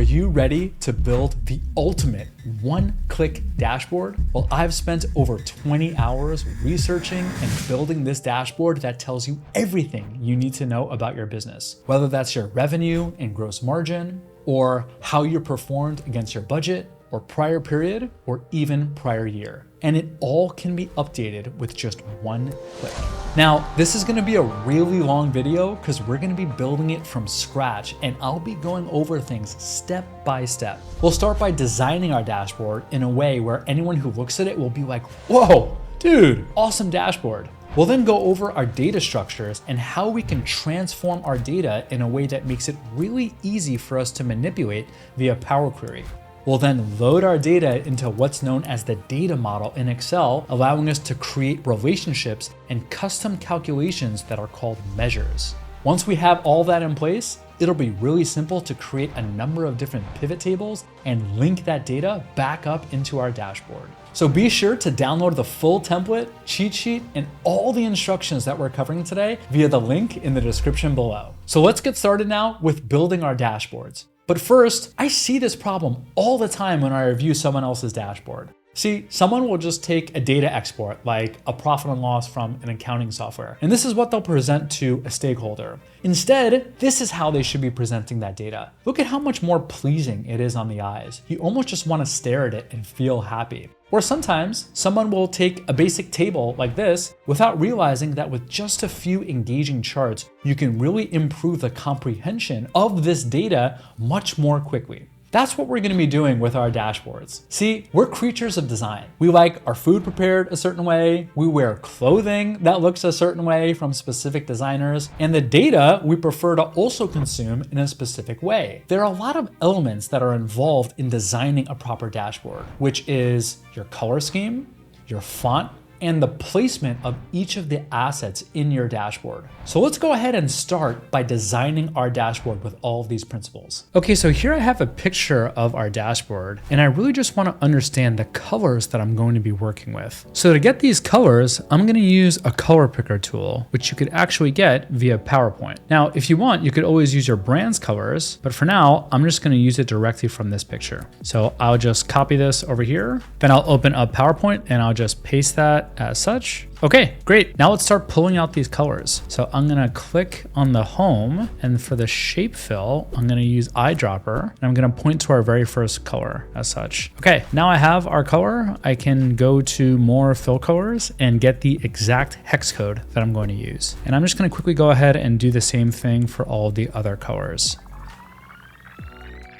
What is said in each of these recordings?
Are you ready to build the ultimate one-click dashboard? Well, I've spent over 20 hours researching and building this dashboard that tells you everything you need to know about your business, whether that's your revenue and gross margin, or how you performed against your budget, or prior period, or even prior year. And it all can be updated with just one click. Now, this is gonna be a really long video because we're gonna be building it from scratch, and I'll be going over things step by step. We'll start by designing our dashboard in a way where anyone who looks at it will be like, whoa, dude, awesome dashboard. We'll then go over our data structures and how we can transform our data in a way that makes it really easy for us to manipulate via Power Query. We'll then load our data into what's known as the data model in Excel, allowing us to create relationships and custom calculations that are called measures. Once we have all that in place, it'll be really simple to create a number of different pivot tables and link that data back up into our dashboard. So be sure to download the full template, cheat sheet, and all the instructions that we're covering today via the link in the description below. So let's get started now with building our dashboards. But first, I see this problem all the time when I review someone else's dashboard. See, someone will just take a data export, like a profit and loss from an accounting software, and this is what they'll present to a stakeholder. Instead, this is how they should be presenting that data. Look at how much more pleasing it is on the eyes. You almost just want to stare at it and feel happy. Or sometimes someone will take a basic table like this without realizing that with just a few engaging charts, you can really improve the comprehension of this data much more quickly. That's what we're gonna be doing with our dashboards. See, we're creatures of design. We like our food prepared a certain way, we wear clothing that looks a certain way from specific designers, and the data we prefer to also consume in a specific way. There are a lot of elements that are involved in designing a proper dashboard, which is your color scheme, your font, and the placement of each of the assets in your dashboard. So let's go ahead and start by designing our dashboard with all of these principles. Okay, so here I have a picture of our dashboard, and I really just want to understand the colors that I'm going to be working with. So to get these colors, I'm going to use a color picker tool, which you could actually get via PowerPoint. Now, if you want, you could always use your brand's colors, but for now, I'm just going to use it directly from this picture. So I'll just copy this over here, then I'll open up PowerPoint and I'll just paste that as such. Okay, great. Now let's start pulling out these colors. So I'm gonna click on the home, and for the shape fill, I'm gonna use eyedropper, and I'm gonna point to our very first color as such. Okay, now I have our color. I can go to more fill colors and get the exact hex code that I'm going to use. And I'm just gonna quickly go ahead and do the same thing for all the other colors.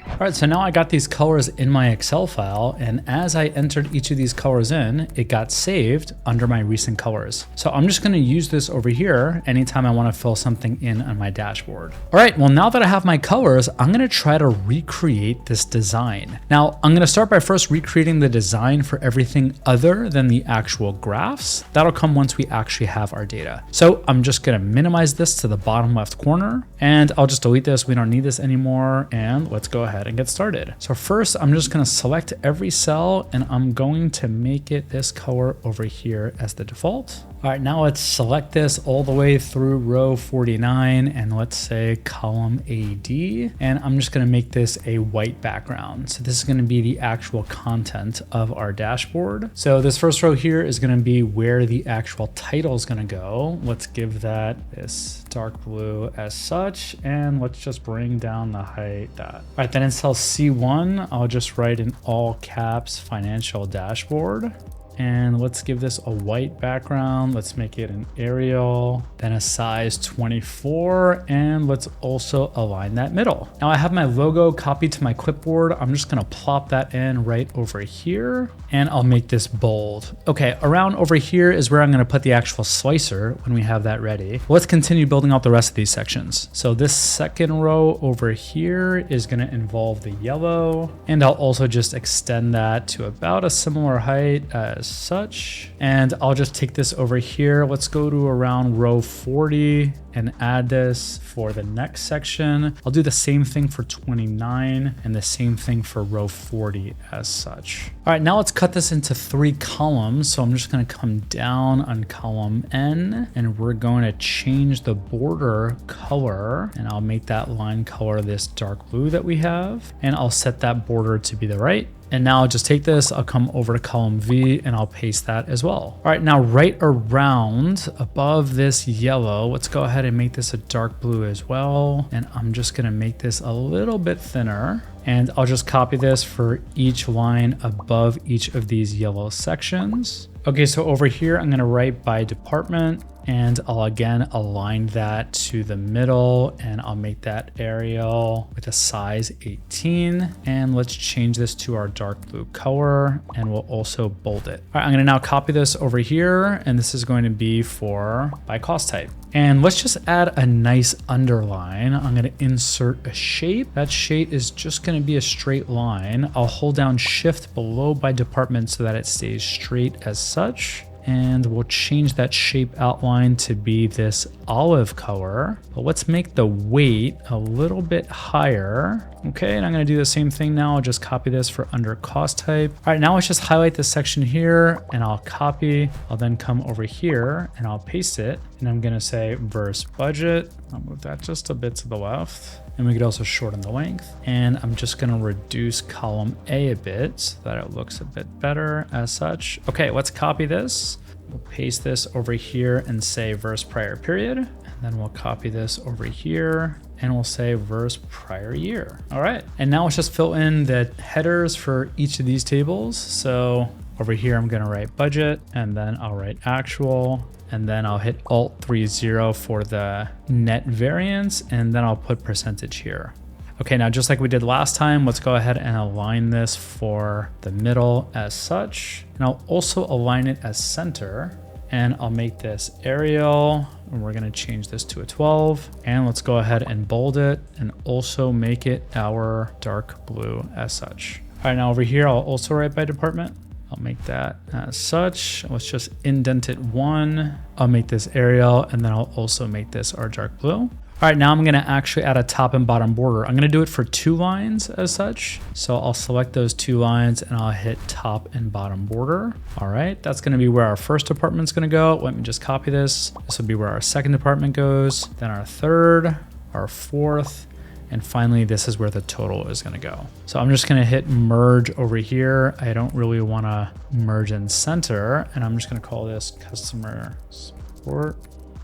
All right, so now I got these colors in my Excel file, and as I entered each of these colors in, it got saved under my recent colors. So I'm just gonna use this over here anytime I wanna fill something in on my dashboard. All right, well, now that I have my colors, I'm gonna try to recreate this design. Now, I'm gonna start by first recreating the design for everything other than the actual graphs. That'll come once we actually have our data. So I'm just gonna minimize this to the bottom left corner, and I'll just delete this. We don't need this anymore, and let's go ahead and get started. So first, I'm just gonna select every cell, and I'm going to make it this color over here as the default. All right, now let's select this all the way through row 49, and let's say column AD, and I'm just gonna make this a white background. So this is gonna be the actual content of our dashboard. So this first row here is gonna be where the actual title is gonna go. Let's give that this dark blue as such, and let's just bring down the height that. All right, then in cell C1, I'll just write in all caps financial dashboard. And let's give this a white background. Let's make it an Arial, then a size 24, and let's also align that middle. Now I have my logo copied to my clipboard. I'm just gonna plop that in right over here, and I'll make this bold. Okay, around over here is where I'm gonna put the actual slicer when we have that ready. Let's continue building out the rest of these sections. So this second row over here is gonna involve the yellow, and I'll also just extend that to about a similar height as such. And I'll just take this over here. Let's go to around row 40 and add this for the next section. I'll do the same thing for 29 and the same thing for row 40 as such. All right, now let's cut this into 3 columns. So I'm just gonna come down on column N and we're going to change the border color, and I'll make that line color this dark blue that we have, and I'll set that border to be the right. And now I'll just take this, I'll come over to column V and I'll paste that as well. All right, now right around above this yellow, let's go ahead and make this a dark blue as well. And I'm just gonna make this a little bit thinner. And I'll just copy this for each line above each of these yellow sections. Okay, so over here, I'm gonna write by department, and I'll again align that to the middle, and I'll make that Arial with a size 18. And let's change this to our dark blue color, and we'll also bold it. All right, I'm gonna now copy this over here, and this is going to be for by cost type. And let's just add a nice underline. I'm gonna insert a shape. That shape is just gonna be a straight line. I'll hold down Shift below by department so that it stays straight as such. And we'll change that shape outline to be this olive color. But let's make the weight a little bit higher. Okay, and I'm gonna do the same thing now. I'll just copy this for under cost type. All right, now let's just highlight this section here and I'll copy. I'll then come over here and I'll paste it. And I'm gonna say verse budget. I'll move that just a bit to the left. And we could also shorten the length. And I'm just gonna reduce column A a bit so that it looks a bit better as such. Okay, let's copy this. We'll paste this over here and say verse prior period. And then we'll copy this over here and we'll say verse prior year. All right, and now let's just fill in the headers for each of these tables. So over here, I'm gonna write budget, and then I'll write actual, and then I'll hit Alt 30 for the net variance, and then I'll put percentage here. Okay, now just like we did last time, let's go ahead and align this for the middle as such. And I'll also align it as center, and I'll make this Arial, and we're gonna change this to a 12. And let's go ahead and bold it and also make it our dark blue as such. All right, now over here, I'll also write by department. I'll make that as such. Let's just indent it 1. I'll make this Arial, and then I'll also make this our dark blue. All right, now I'm gonna actually add a top and bottom border. I'm gonna do it for 2 lines as such. So I'll select those 2 lines and I'll hit top and bottom border. All right, that's gonna be where our first department's gonna go. Let me just copy this. This will be where our second department goes, then our third, our fourth, and finally, this is where the total is gonna go. So I'm just gonna hit merge over here. I don't really wanna merge in center, and I'm just gonna call this customer support.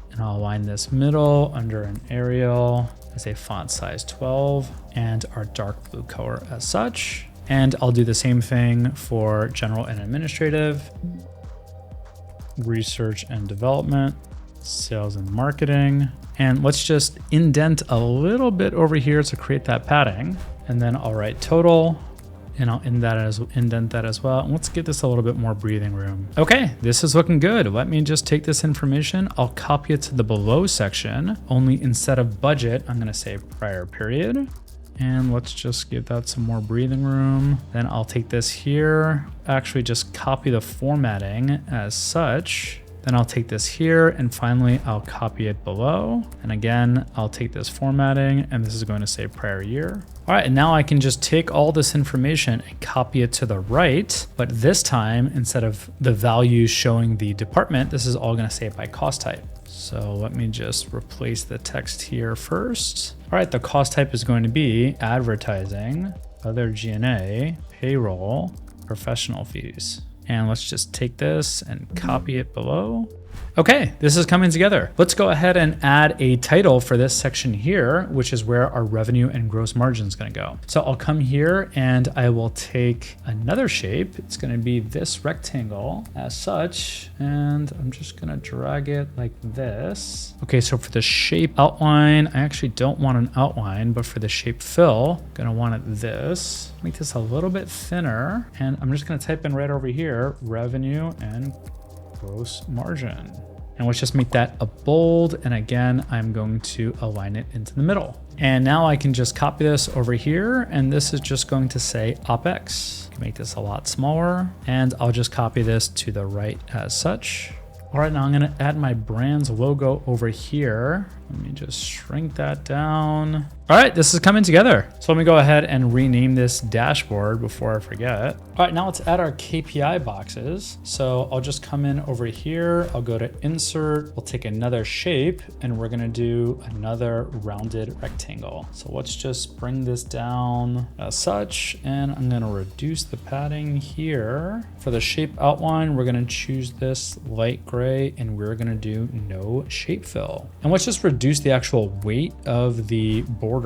And I'll align this middle under an Arial as a font size 12 and our dark blue color as such. And I'll do the same thing for general and administrative, research and development, sales and marketing. And let's just indent a little bit over here to create that padding. And then I'll write total, and I'll indent that as well. And let's give this a little bit more breathing room. Okay, this is looking good. Let me just take this information. I'll copy it to the below section, only instead of budget, I'm gonna say prior period. And let's just give that some more breathing room. Then I'll take this here, actually just copy the formatting as such. Then I'll take this here, and finally I'll copy it below. And again, I'll take this formatting, and this is going to say prior year. All right, and now I can just take all this information and copy it to the right, but this time, instead of the values showing the department, this is all gonna say by cost type. So let me just replace the text here first. All right, the cost type is going to be advertising, other G&A, payroll, professional fees. And let's just take this and copy it below. Okay, this is coming together. Let's go ahead and add a title for this section here, which is where our revenue and gross margin is gonna go. So I'll come here and I will take another shape. It's gonna be this rectangle as such, and I'm just gonna drag it like this. Okay, so for the shape outline, I actually don't want an outline, but for the shape fill, I'm gonna want it this. Make this a little bit thinner, and I'm just gonna type in right over here, revenue and gross margin. And let's just make that a bold. And again, I'm going to align it into the middle. And now I can just copy this over here. And this is just going to say OpEx. I can make this a lot smaller. And I'll just copy this to the right as such. All right, now I'm gonna add my brand's logo over here. Let me just shrink that down. All right, this is coming together. So let me go ahead and rename this dashboard before I forget. All right, now let's add our KPI boxes. So I'll just come in over here. I'll go to insert. We'll take another shape and we're gonna do another rounded rectangle. So let's just bring this down as such. And I'm gonna reduce the padding here. For the shape outline, we're gonna choose this light gray and we're gonna do no shape fill. And let's just reduce the actual weight of the border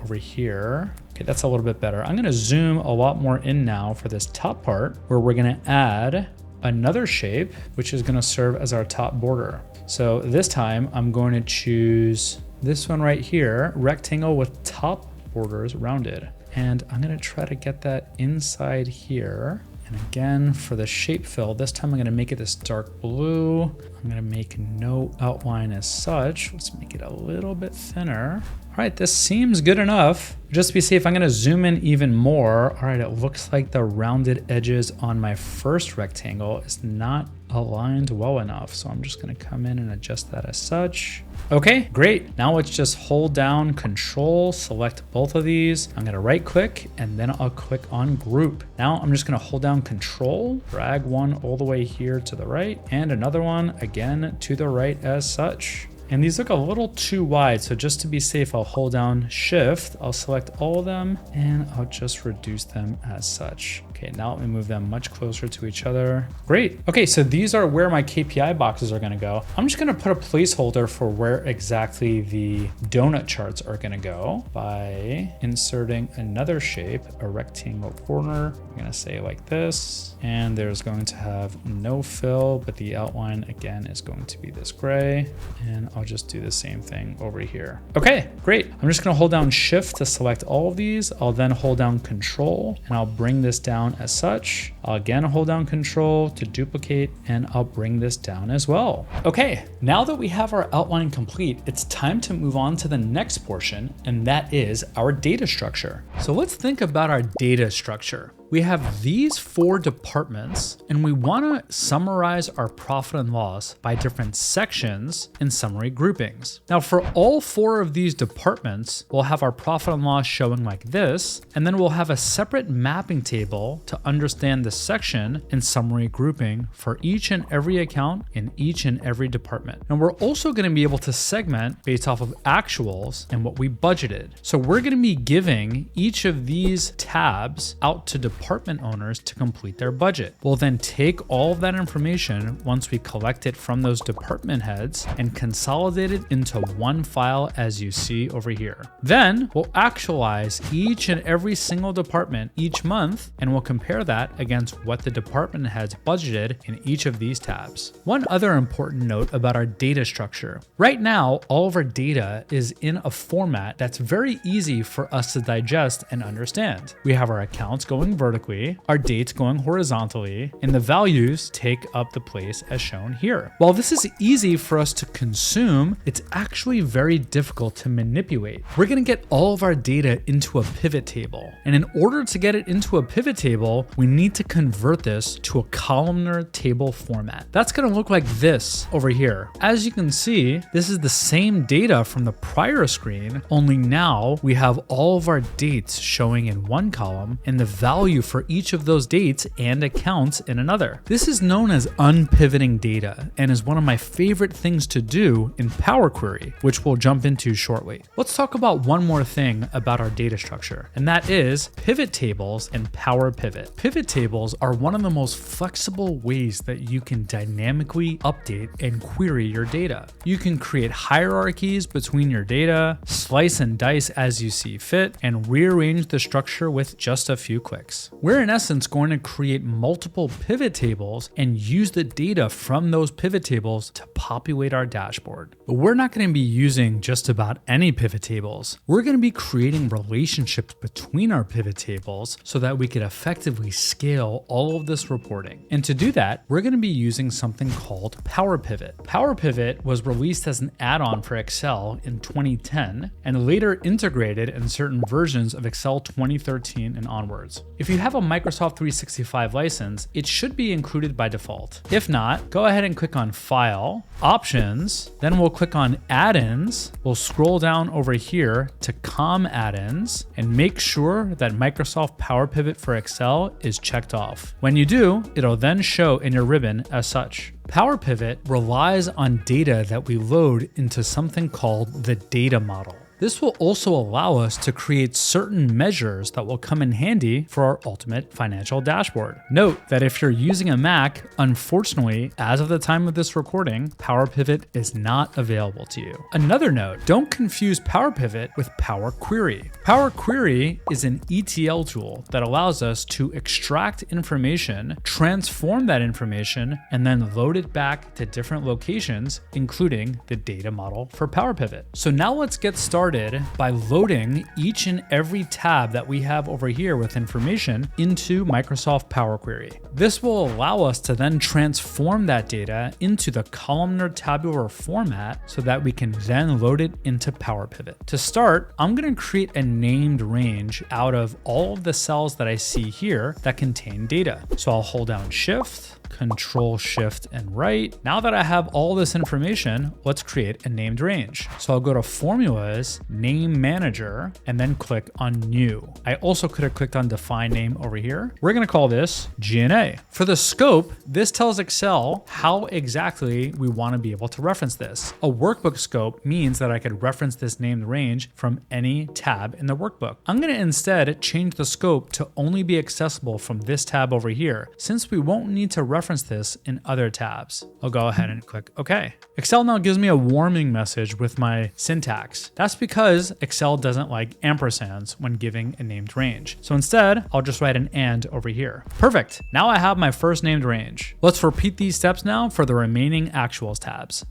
over here. Okay, that's a little bit better. I'm gonna zoom a lot more in now for this top part where we're gonna add another shape, which is gonna serve as our top border. So this time I'm going to choose this one right here, rectangle with top borders rounded. And I'm gonna try to get that inside here. And again, for the shape fill, this time I'm gonna make it this dark blue. I'm gonna make no outline as such. Let's make it a little bit thinner. All right, this seems good enough. Just to be safe, I'm gonna zoom in even more. All right, it looks like the rounded edges on my first rectangle is not aligned well enough. So I'm just gonna come in and adjust that as such. Okay, great. Now let's just hold down Control, select both of these. I'm gonna right click and then I'll click on group. Now I'm just gonna hold down Control, drag one all the way here to the right and another one again to the right as such. And these look a little too wide, so just to be safe, I'll hold down Shift, I'll select all of them, and I'll just reduce them as such. Okay, now let me move them much closer to each other. Great. Okay, so these are where my KPI boxes are gonna go. I'm just gonna put a placeholder for where exactly the donut charts are gonna go by inserting another shape, a rectangle corner. I'm gonna say like this, and there's going to have no fill, but the outline again is going to be this gray, and I'll just do the same thing over here. Okay, great. I'm just gonna hold down Shift to select all of these. I'll then hold down Control, and I'll bring this down as such. I'll again hold down Control to duplicate, and I'll bring this down as well. Okay, now that we have our outline complete, it's time to move on to the next portion, and that is our data structure. So let's think about our data structure. We have these 4 departments, and we want to summarize our profit and loss by different sections in summary groupings. Now, for all 4 of these departments, we'll have our profit and loss showing like this, and then we'll have a separate mapping table to understand the section and summary grouping for each and every account in each and every department. And we're also going to be able to segment based off of actuals and what we budgeted. So we're going to be giving each of these tabs out to department owners to complete their budget. We'll then take all of that information once we collect it from those department heads and consolidate it into one file as you see over here. Then we'll actualize each and every single department each month, and we'll compare that against what the department heads budgeted in each of these tabs. One other important note about our data structure. Right now, all of our data is in a format that's very easy for us to digest and understand. We have our accounts going vertically, our dates going horizontally, and the values take up the place as shown here. While this is easy for us to consume, it's actually very difficult to manipulate. We're going to get all of our data into a pivot table. And in order to get it into a pivot table, we need to convert this to a columnar table format. That's going to look like this over here. As you can see, this is the same data from the prior screen, only now we have all of our dates showing in one column and the value for each of those dates and accounts in another. This is known as unpivoting data and is one of my favorite things to do in Power Query, which we'll jump into shortly. Let's talk about one more thing about our data structure, and that is pivot tables and Power Pivot. Pivot tables are one of the most flexible ways that you can dynamically update and query your data. You can create hierarchies between your data, slice and dice as you see fit, and rearrange the structure with just a few clicks. We're in essence going to create multiple pivot tables and use the data from those pivot tables to populate our dashboard. But we're not going to be using just about any pivot tables. We're going to be creating relationships between our pivot tables so that we could effectively scale all of this reporting. And to do that, we're going to be using something called Power Pivot. Power Pivot was released as an add-on for Excel in 2010 and later integrated in certain versions of Excel 2013 and onwards. If you you have a Microsoft 365 license, it should be included by default. If not, go ahead and click on File, Options, then we'll click on Add-ins. We'll scroll down over here to COM add-ins and make sure that Microsoft Power Pivot for Excel is checked off. When you do, it'll then show in your ribbon as such. Power Pivot relies on data that we load into something called the data model. This will also allow us to create certain measures that will come in handy for our ultimate financial dashboard. Note that if you're using a Mac, unfortunately, as of the time of this recording, Power Pivot is not available to you. Another note, don't confuse Power Pivot with Power Query. Power Query is an ETL tool that allows us to extract information, transform that information, and then load it back to different locations, including the data model for Power Pivot. So now let's get started by loading each and every tab that we have over here with information into Microsoft Power Query. This will allow us to then transform that data into the columnar tabular format so that we can then load it into Power Pivot. To start, I'm going to create a named range out of all of the cells that I see here that contain data. So I'll hold down Shift, Control Shift and right. Now that I have all this information, let's create a named range. So I'll go to Formulas, Name Manager, and then click on New. I also could have clicked on Define Name over here. We're going to call this G&A. For the scope, this tells Excel how exactly we want to be able to reference this. A workbook scope means that I could reference this named range from any tab in the workbook. I'm going to instead change the scope to only be accessible from this tab over here, since we won't need to reference this in other tabs. I'll go ahead and click OK. Excel now gives me a warning message with my syntax. That's because Excel doesn't like ampersands when giving a named range. So instead, I'll just write an and over here. Perfect. Now I have my first named range. Let's repeat these steps now for the remaining actuals tabs.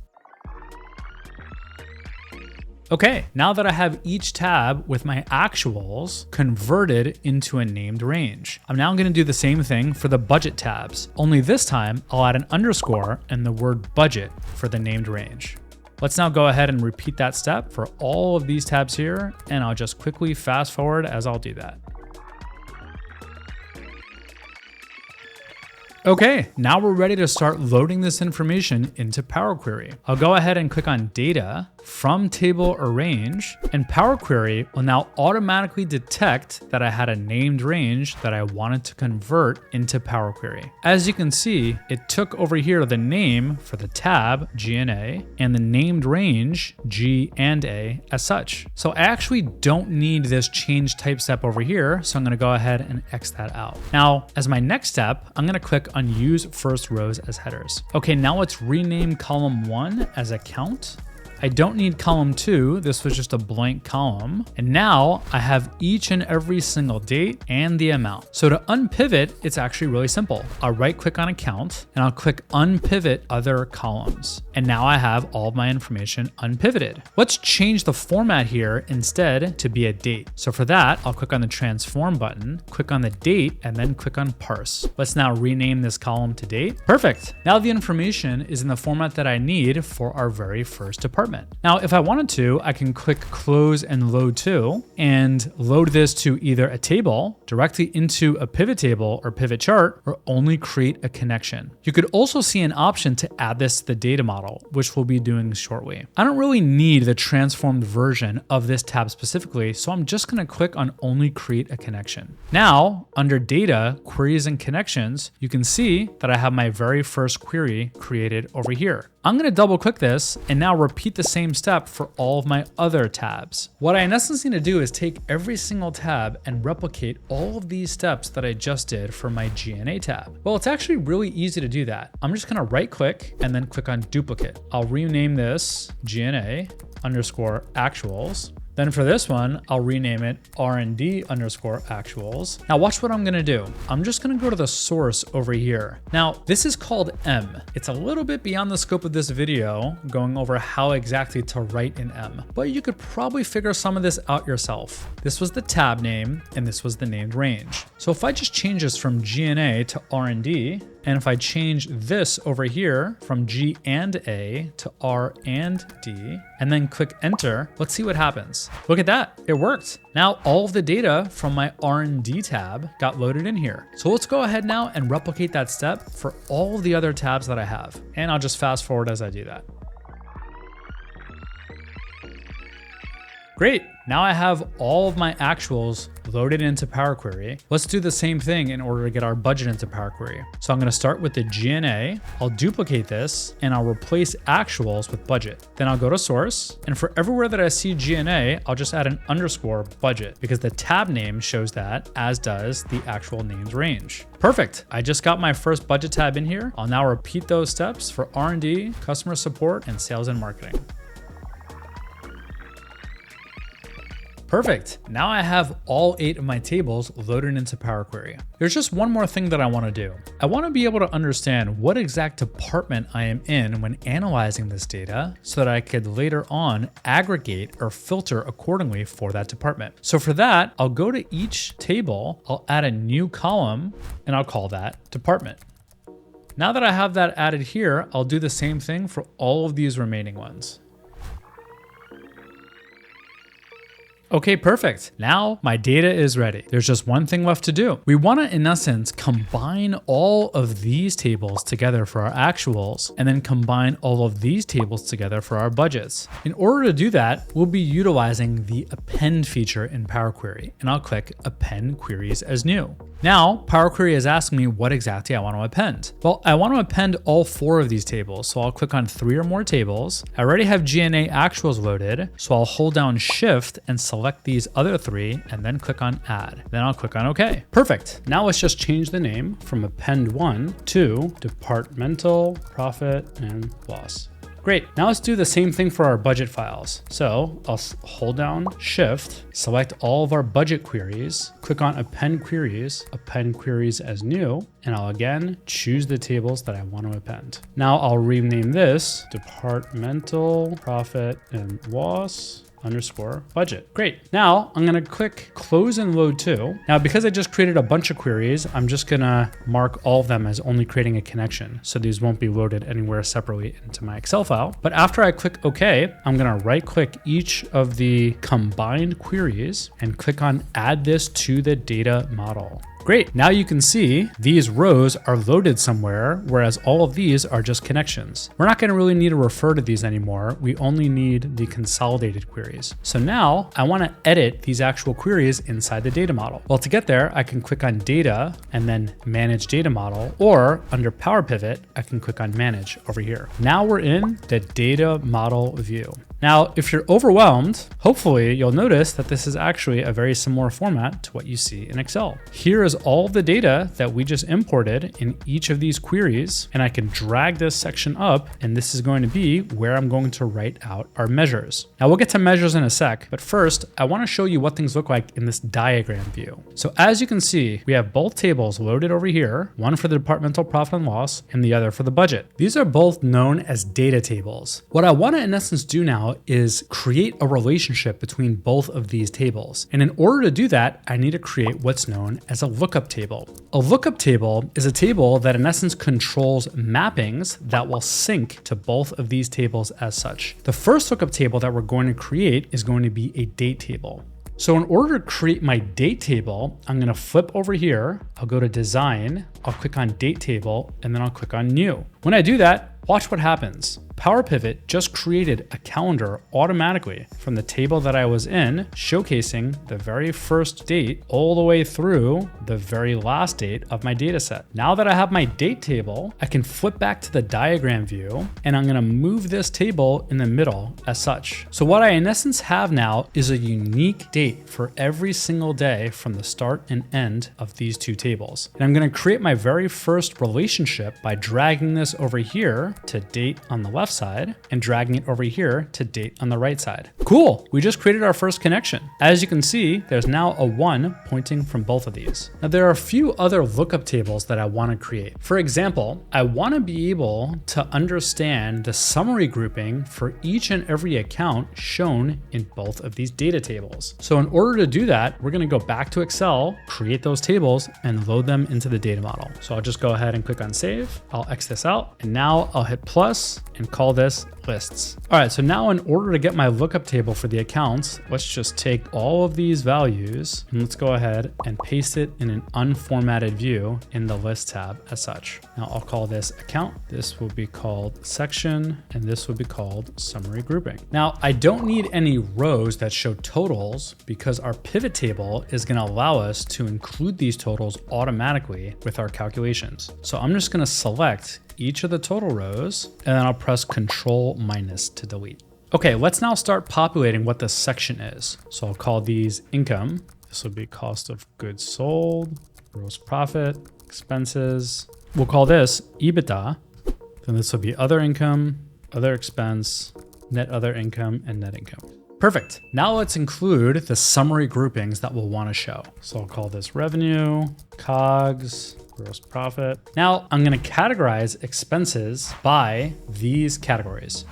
Okay, now that I have each tab with my actuals converted into a named range, I'm now gonna do the same thing for the budget tabs, only this time I'll add an underscore and the word budget for the named range. Let's now go ahead and repeat that step for all of these tabs here, and I'll just quickly fast forward as I'll do that. Okay, now we're ready to start loading this information into Power Query. I'll go ahead and click on Data, from Table Arrange, and Power Query will now automatically detect that I had a named range that I wanted to convert into Power Query. As you can see, it took over here the name for the tab, G&A, and the named range, G and A, as such. So I actually don't need this change type step over here, so I'm gonna go ahead and X that out. Now, as my next step, I'm gonna click on Use First Rows as Headers. Okay, now let's rename column 1 as Account. I don't need column 2, this was just a blank column. And now I have each and every single date and the amount. So to unpivot, it's actually really simple. I'll right click on account and I'll click unpivot other columns. And now I have all of my information unpivoted. Let's change the format here instead to be a date. So for that, I'll click on the transform button, click on the date, and then click on parse. Let's now rename this column to date. Perfect. Now the information is in the format that I need for our very first department. Now, if I wanted to, I can click close and load to and load this to either a table directly into a pivot table or pivot chart, or only create a connection. You could also see an option to add this to the data model, which we'll be doing shortly. I don't really need the transformed version of this tab specifically, so I'm just going to click on only create a connection. Now, under data, queries and connections, you can see that I have my very first query created over here. I'm going to double click this and now repeat the same step for all of my other tabs. What I in essence need to do is take every single tab and replicate all of these steps that I just did for my G&A tab. Well, it's actually really easy to do that. I'm just going to right click and then click on duplicate. I'll rename this G&A underscore actuals. Then for this one, I'll rename it R&D underscore actuals. Now watch what I'm gonna do. I'm just gonna go to the source over here. Now this is called M. It's a little bit beyond the scope of this video, going over how exactly to write in M, but you could probably figure some of this out yourself. This was the tab name and this was the named range. So if I just change this from G&A to R&D, and if I change this over here from G and A to R and D, and then click enter, let's see what happens. this. Look at that, it worked. Now all of the data from my R&D tab got loaded in here. So let's go ahead now and replicate that step for all of the other tabs that I have. And I'll just fast forward as I do that. Great, now I have all of my actuals loaded into Power Query. Let's do the same thing in order to get our budget into Power Query. So I'm gonna start with the G&A, I'll duplicate this, and I'll replace actuals with budget. Then I'll go to source, and for everywhere that I see G&A, I'll just add an underscore budget because the tab name shows that, as does the actual names range. Perfect, I just got my first budget tab in here. I'll now repeat those steps for R&D, customer support, and sales and marketing. Perfect. Now I have all 8 of my tables loaded into Power Query. There's just one more thing that I want to do. I want to be able to understand what exact department I am in when analyzing this data so that I could later on aggregate or filter accordingly for that department. So for that, I'll go to each table, I'll add a new column, and I'll call that department. Now that I have that added here, I'll do the same thing for all of these remaining ones. Okay, perfect. Now my data is ready. There's just one thing left to do. We want to, in essence, combine all of these tables together for our actuals, and then combine all of these tables together for our budgets. In order to do that, we'll be utilizing the append feature in Power Query, and I'll click append queries as new. Now, Power Query is asking me what exactly I want to append. Well, I want to append all 4 of these tables, so I'll click on 3 or more tables. I already have G&A actuals loaded, so I'll hold down Shift and select these other 3 and then click on Add. Then I'll click on OK. Perfect. Now let's just change the name from append 1 to departmental profit and loss. Great, now let's do the same thing for our budget files. So I'll hold down Shift, select all of our budget queries, click on append queries as new, and I'll again choose the tables that I want to append. Now I'll rename this departmental profit and loss underscore budget. Great. Now I'm going to click close and load to. Now, because I just created a bunch of queries, I'm just going to mark all of them as only creating a connection. So these won't be loaded anywhere separately into my Excel file. But after I click OK, I'm going to right click each of the combined queries and click on add this to the data model. Great, now you can see these rows are loaded somewhere, whereas all of these are just connections. We're not gonna really need to refer to these anymore. We only need the consolidated queries. So now I wanna edit these actual queries inside the data model. Well, to get there, I can click on data and then manage data model, or under Power Pivot, I can click on manage over here. Now we're in the data model view. Now, if you're overwhelmed, hopefully you'll notice that this is actually a very similar format to what you see in Excel. Here is all the data that we just imported in each of these queries, and I can drag this section up, and this is going to be where I'm going to write out our measures. Now we'll get to measures in a sec, but first I want to show you what things look like in this diagram view. So as you can see, we have both tables loaded over here, one for the departmental profit and loss and the other for the budget. These are both known as data tables. What I want to in essence do now is create a relationship between both of these tables. And in order to do that, I need to create what's known as a lookup table. A lookup table is a table that in essence controls mappings that will sync to both of these tables as such. The first lookup table that we're going to create is going to be a date table. So in order to create my date table, I'm gonna flip over here, I'll go to design, I'll click on date table, and then I'll click on new. When I do that, watch what happens. Power Pivot just created a calendar automatically from the table that I was in, showcasing the very first date all the way through the very last date of my data set. Now that I have my date table, I can flip back to the diagram view, and I'm gonna move this table in the middle as such. So what I in essence have now is a unique date for every single day from the start and end of these two tables. And I'm gonna create my very first relationship by dragging this over here to date on the left side and dragging it over here to date on the right side. Cool, we just created our first connection. As you can see, there's now a 1 pointing from both of these. Now there are a few other lookup tables that I want to create. For example, I want to be able to understand the summary grouping for each and every account shown in both of these data tables. So in order to do that, we're going to go back to Excel, create those tables, and load them into the data model. So I'll just go ahead and click on save. I'll X this out, and now I'll hit plus and call this lists. All right, so now in order to get my lookup table for the accounts, let's just take all of these values and let's go ahead and paste it in an unformatted view in the list tab as such. Now I'll call this account. This will be called section, and this will be called summary grouping. Now I don't need any rows that show totals because our pivot table is gonna allow us to include these totals automatically with our calculations. So I'm just gonna select each of the total rows, and then I'll press Control- to delete. Okay, let's now start populating what the section is. So I'll call these income. This will be cost of goods sold, gross profit, expenses. We'll call this EBITDA. Then this will be other income, other expense, net other income, and net income. Perfect. Now let's include the summary groupings that we'll want to show. So I'll call this revenue, COGS, gross profit. Now I'm going to categorize expenses by these categories.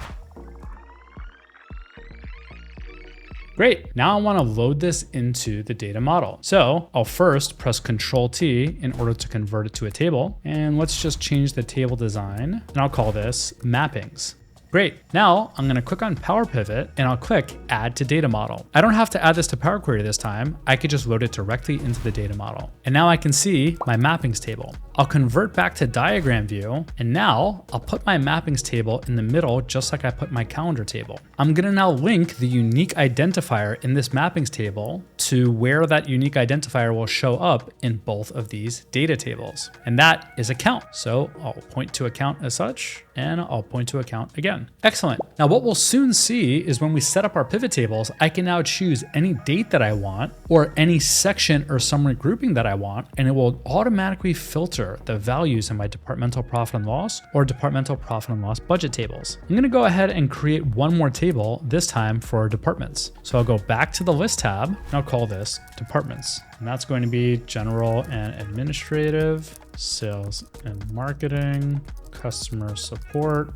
Great. Now I want to load this into the data model. So I'll first press Control-T in order to convert it to a table. And let's just change the table design. And I'll call this mappings. Great. Now I'm going to click on Power Pivot and I'll click Add to Data Model. I don't have to add this to Power Query this time. I could just load it directly into the data model. And now I can see my mappings table. I'll convert back to diagram view. And now I'll put my mappings table in the middle, just like I put my calendar table. I'm going to now link the unique identifier in this mappings table to where that unique identifier will show up in both of these data tables. And that is account. So I'll point to account as such, and I'll point to account again. Excellent. Now what we'll soon see is when we set up our pivot tables, I can now choose any date that I want or any section or summary grouping that I want, and it will automatically filter the values in my departmental profit and loss or departmental profit and loss budget tables. I'm going to go ahead and create one more table, this time for our departments. So I'll go back to the list tab and I'll call this departments. And that's going to be general and administrative, sales and marketing, customer support,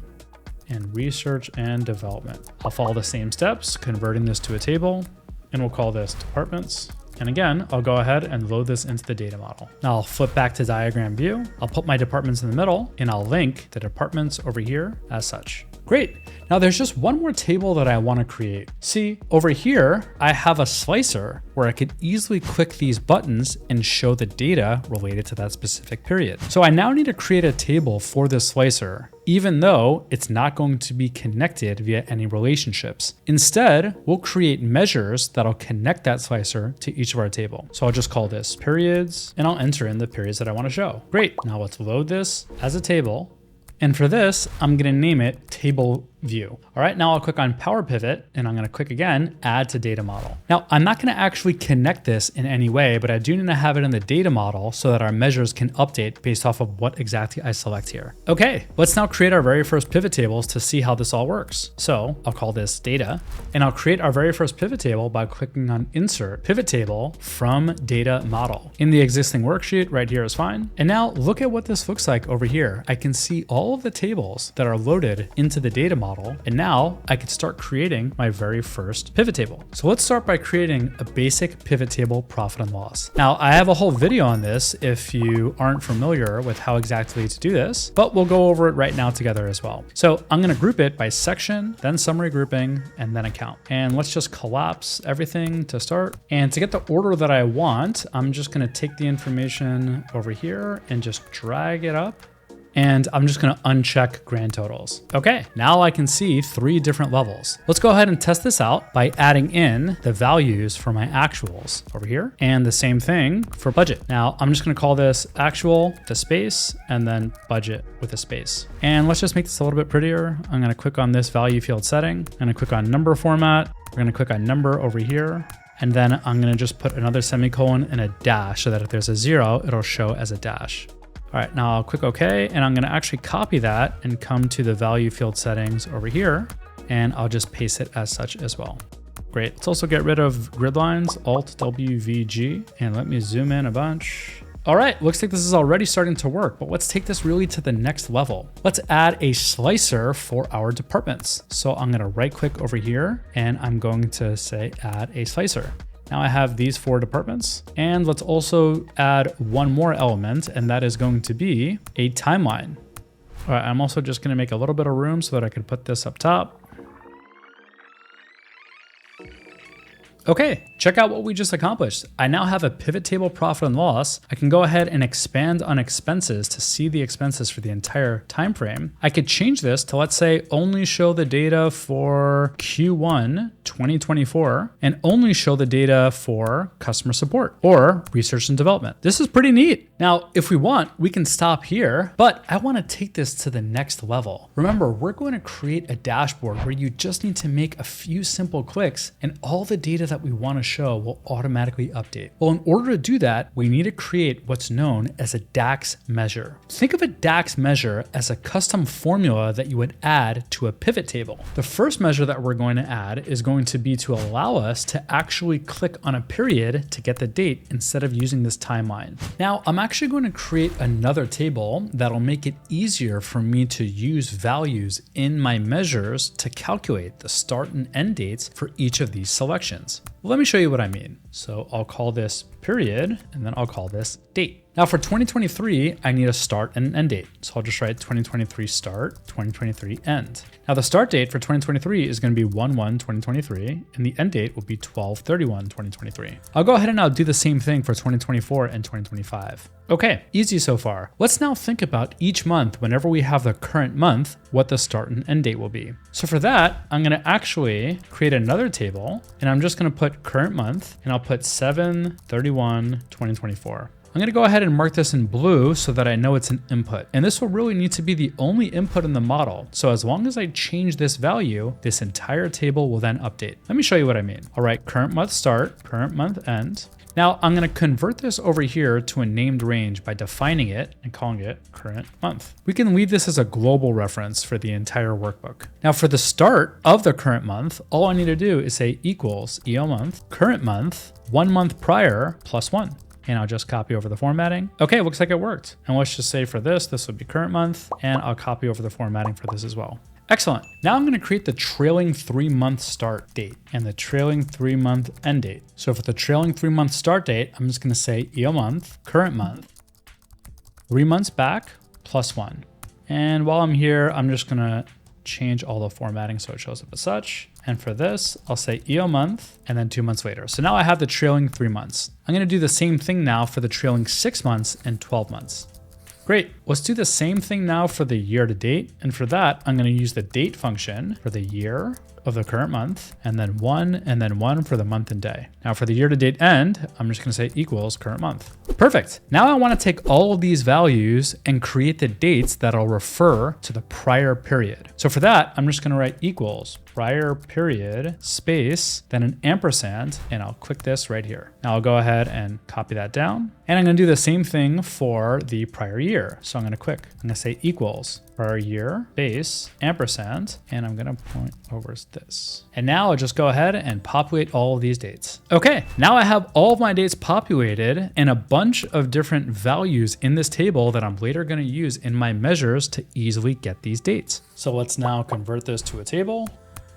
and research and development. I'll follow the same steps, converting this to a table, and we'll call this departments. And again, I'll go ahead and load this into the data model. Now I'll flip back to diagram view. I'll put my departments in the middle and I'll link the departments over here as such. Great. Now there's just one more table that I want to create. See, over here, I have a slicer where I could easily click these buttons and show the data related to that specific period. So I now need to create a table for this slicer, even though it's not going to be connected via any relationships. Instead, we'll create measures that'll connect that slicer to each of our table. So I'll just call this periods and I'll enter in the periods that I want to show. Great. Now let's load this as a table. And for this, I'm going to name it table view. All right, now I'll click on Power Pivot and I'm going to click again, Add to Data Model. Now, I'm not going to actually connect this in any way, but I do need to have it in the data model so that our measures can update based off of what exactly I select here. Okay, let's now create our very first pivot tables to see how this all works. So I'll call this data and I'll create our very first pivot table by clicking on Insert Pivot Table from Data Model. In the existing worksheet right here is fine. And now look at what this looks like over here. I can see all of the tables that are loaded into the data model. And now I could start creating my very first pivot table. So let's start by creating a basic pivot table profit and loss. Now I have a whole video on this if you aren't familiar with how exactly to do this, but we'll go over it right now together as well. So I'm going to group it by section, then summary grouping, and then account. And let's just collapse everything to start. And to get the order that I want, I'm just going to take the information over here and just drag it up. And I'm just going to uncheck grand totals. Okay, now I can see 3 different levels. Let's go ahead and test this out by adding in the values for my actuals over here, and the same thing for budget. Now I'm just going to call this actual with a space and then budget with a space. And let's just make this a little bit prettier. I'm going to click on this value field setting. I'm going to click on number format. We're going to click on number over here. And then I'm going to just put another semicolon and a dash so that if there's a 0, it'll show as a dash. All right, now I'll click OK, and I'm going to actually copy that and come to the value field settings over here, and I'll just paste it as such as well. Great. Let's also get rid of grid lines, Alt-WVG, and let me zoom in a bunch. All right, looks like this is already starting to work, but let's take this really to the next level. Let's add a slicer for our departments. So I'm going to right click over here, and I'm going to say add a slicer. Now I have these 4 departments, and let's also add one more element, and that is going to be a timeline. All right, I'm also just gonna make a little bit of room so that I could put this up top. Okay, check out what we just accomplished. I now have a pivot table profit and loss. I can go ahead and expand on expenses to see the expenses for the entire time frame. I could change this to, let's say, only show the data for Q1 2024 and only show the data for customer support or research and development. This is pretty neat. Now, if we want, we can stop here, but I want to take this to the next level. Remember, we're going to create a dashboard where you just need to make a few simple clicks and all the data that we want to show will automatically update. Well, in order to do that, we need to create what's known as a DAX measure. Think of a DAX measure as a custom formula that you would add to a pivot table. The first measure that we're going to add is going to be to allow us to actually click on a period to get the date instead of using this timeline. Now, I'm actually going to create another table that'll make it easier for me to use values in my measures to calculate the start and end dates for each of these selections. Well, let me show you what I mean. So I'll call this period, and then I'll call this date. Now for 2023, I need a start and an end date. So I'll just write 2023 start, 2023 end. Now the start date for 2023 is going to be 1/1/2023, and the end date will be 12/31/2023. I'll go ahead and I'll do the same thing for 2024 and 2025. Okay, easy so far. Let's now think about each month, whenever we have the current month, what the start and end date will be. So for that, I'm going to actually create another table, and I'm just going to put current month, and I'll put 7/31/2024. I'm going to go ahead and mark this in blue so that I know it's an input. And this will really need to be the only input in the model. So as long as I change this value, this entire table will then update. Let me show you what I mean. I'll write current month start, current month end. Now I'm going to convert this over here to a named range by defining it and calling it current month. We can leave this as a global reference for the entire workbook. Now for the start of the current month, all I need to do is say equals EO month, current month, 1 month prior plus 1. And I'll just copy over the formatting. Okay, looks like it worked. And let's just say for this would be current month, and I'll copy over the formatting for this as well. Excellent. Now I'm going to create the trailing 3-month start date and the trailing 3-month end date. So for the trailing 3-month start date, I'm just going to say EO month, current month, 3 months back plus 1. And while I'm here, I'm just going to change all the formatting so it shows up as such. And for this, I'll say EO month and then 2 months later. So now I have the trailing 3 months. I'm going to do the same thing now for the trailing 6 months and 12 months. Great. Let's do the same thing now for the year to date. And for that, I'm going to use the date function for the year of the current month, and then 1 for the month and day. Now for the year to date end, I'm just going to say equals current month. Perfect. Now I want to take all of these values and create the dates that'll refer to the prior period. So for that, I'm just going to write equals prior period space, then an ampersand, and I'll click this right here. Now I'll go ahead and copy that down. And I'm going to do the same thing for the prior year. So I'm going to click, I'm going to say equals prior year base ampersand, and I'm going to point over this. And now I'll just go ahead and populate all of these dates. Okay, now I have all of my dates populated and a bunch of different values in this table that I'm later going to use in my measures to easily get these dates. So let's now convert this to a table,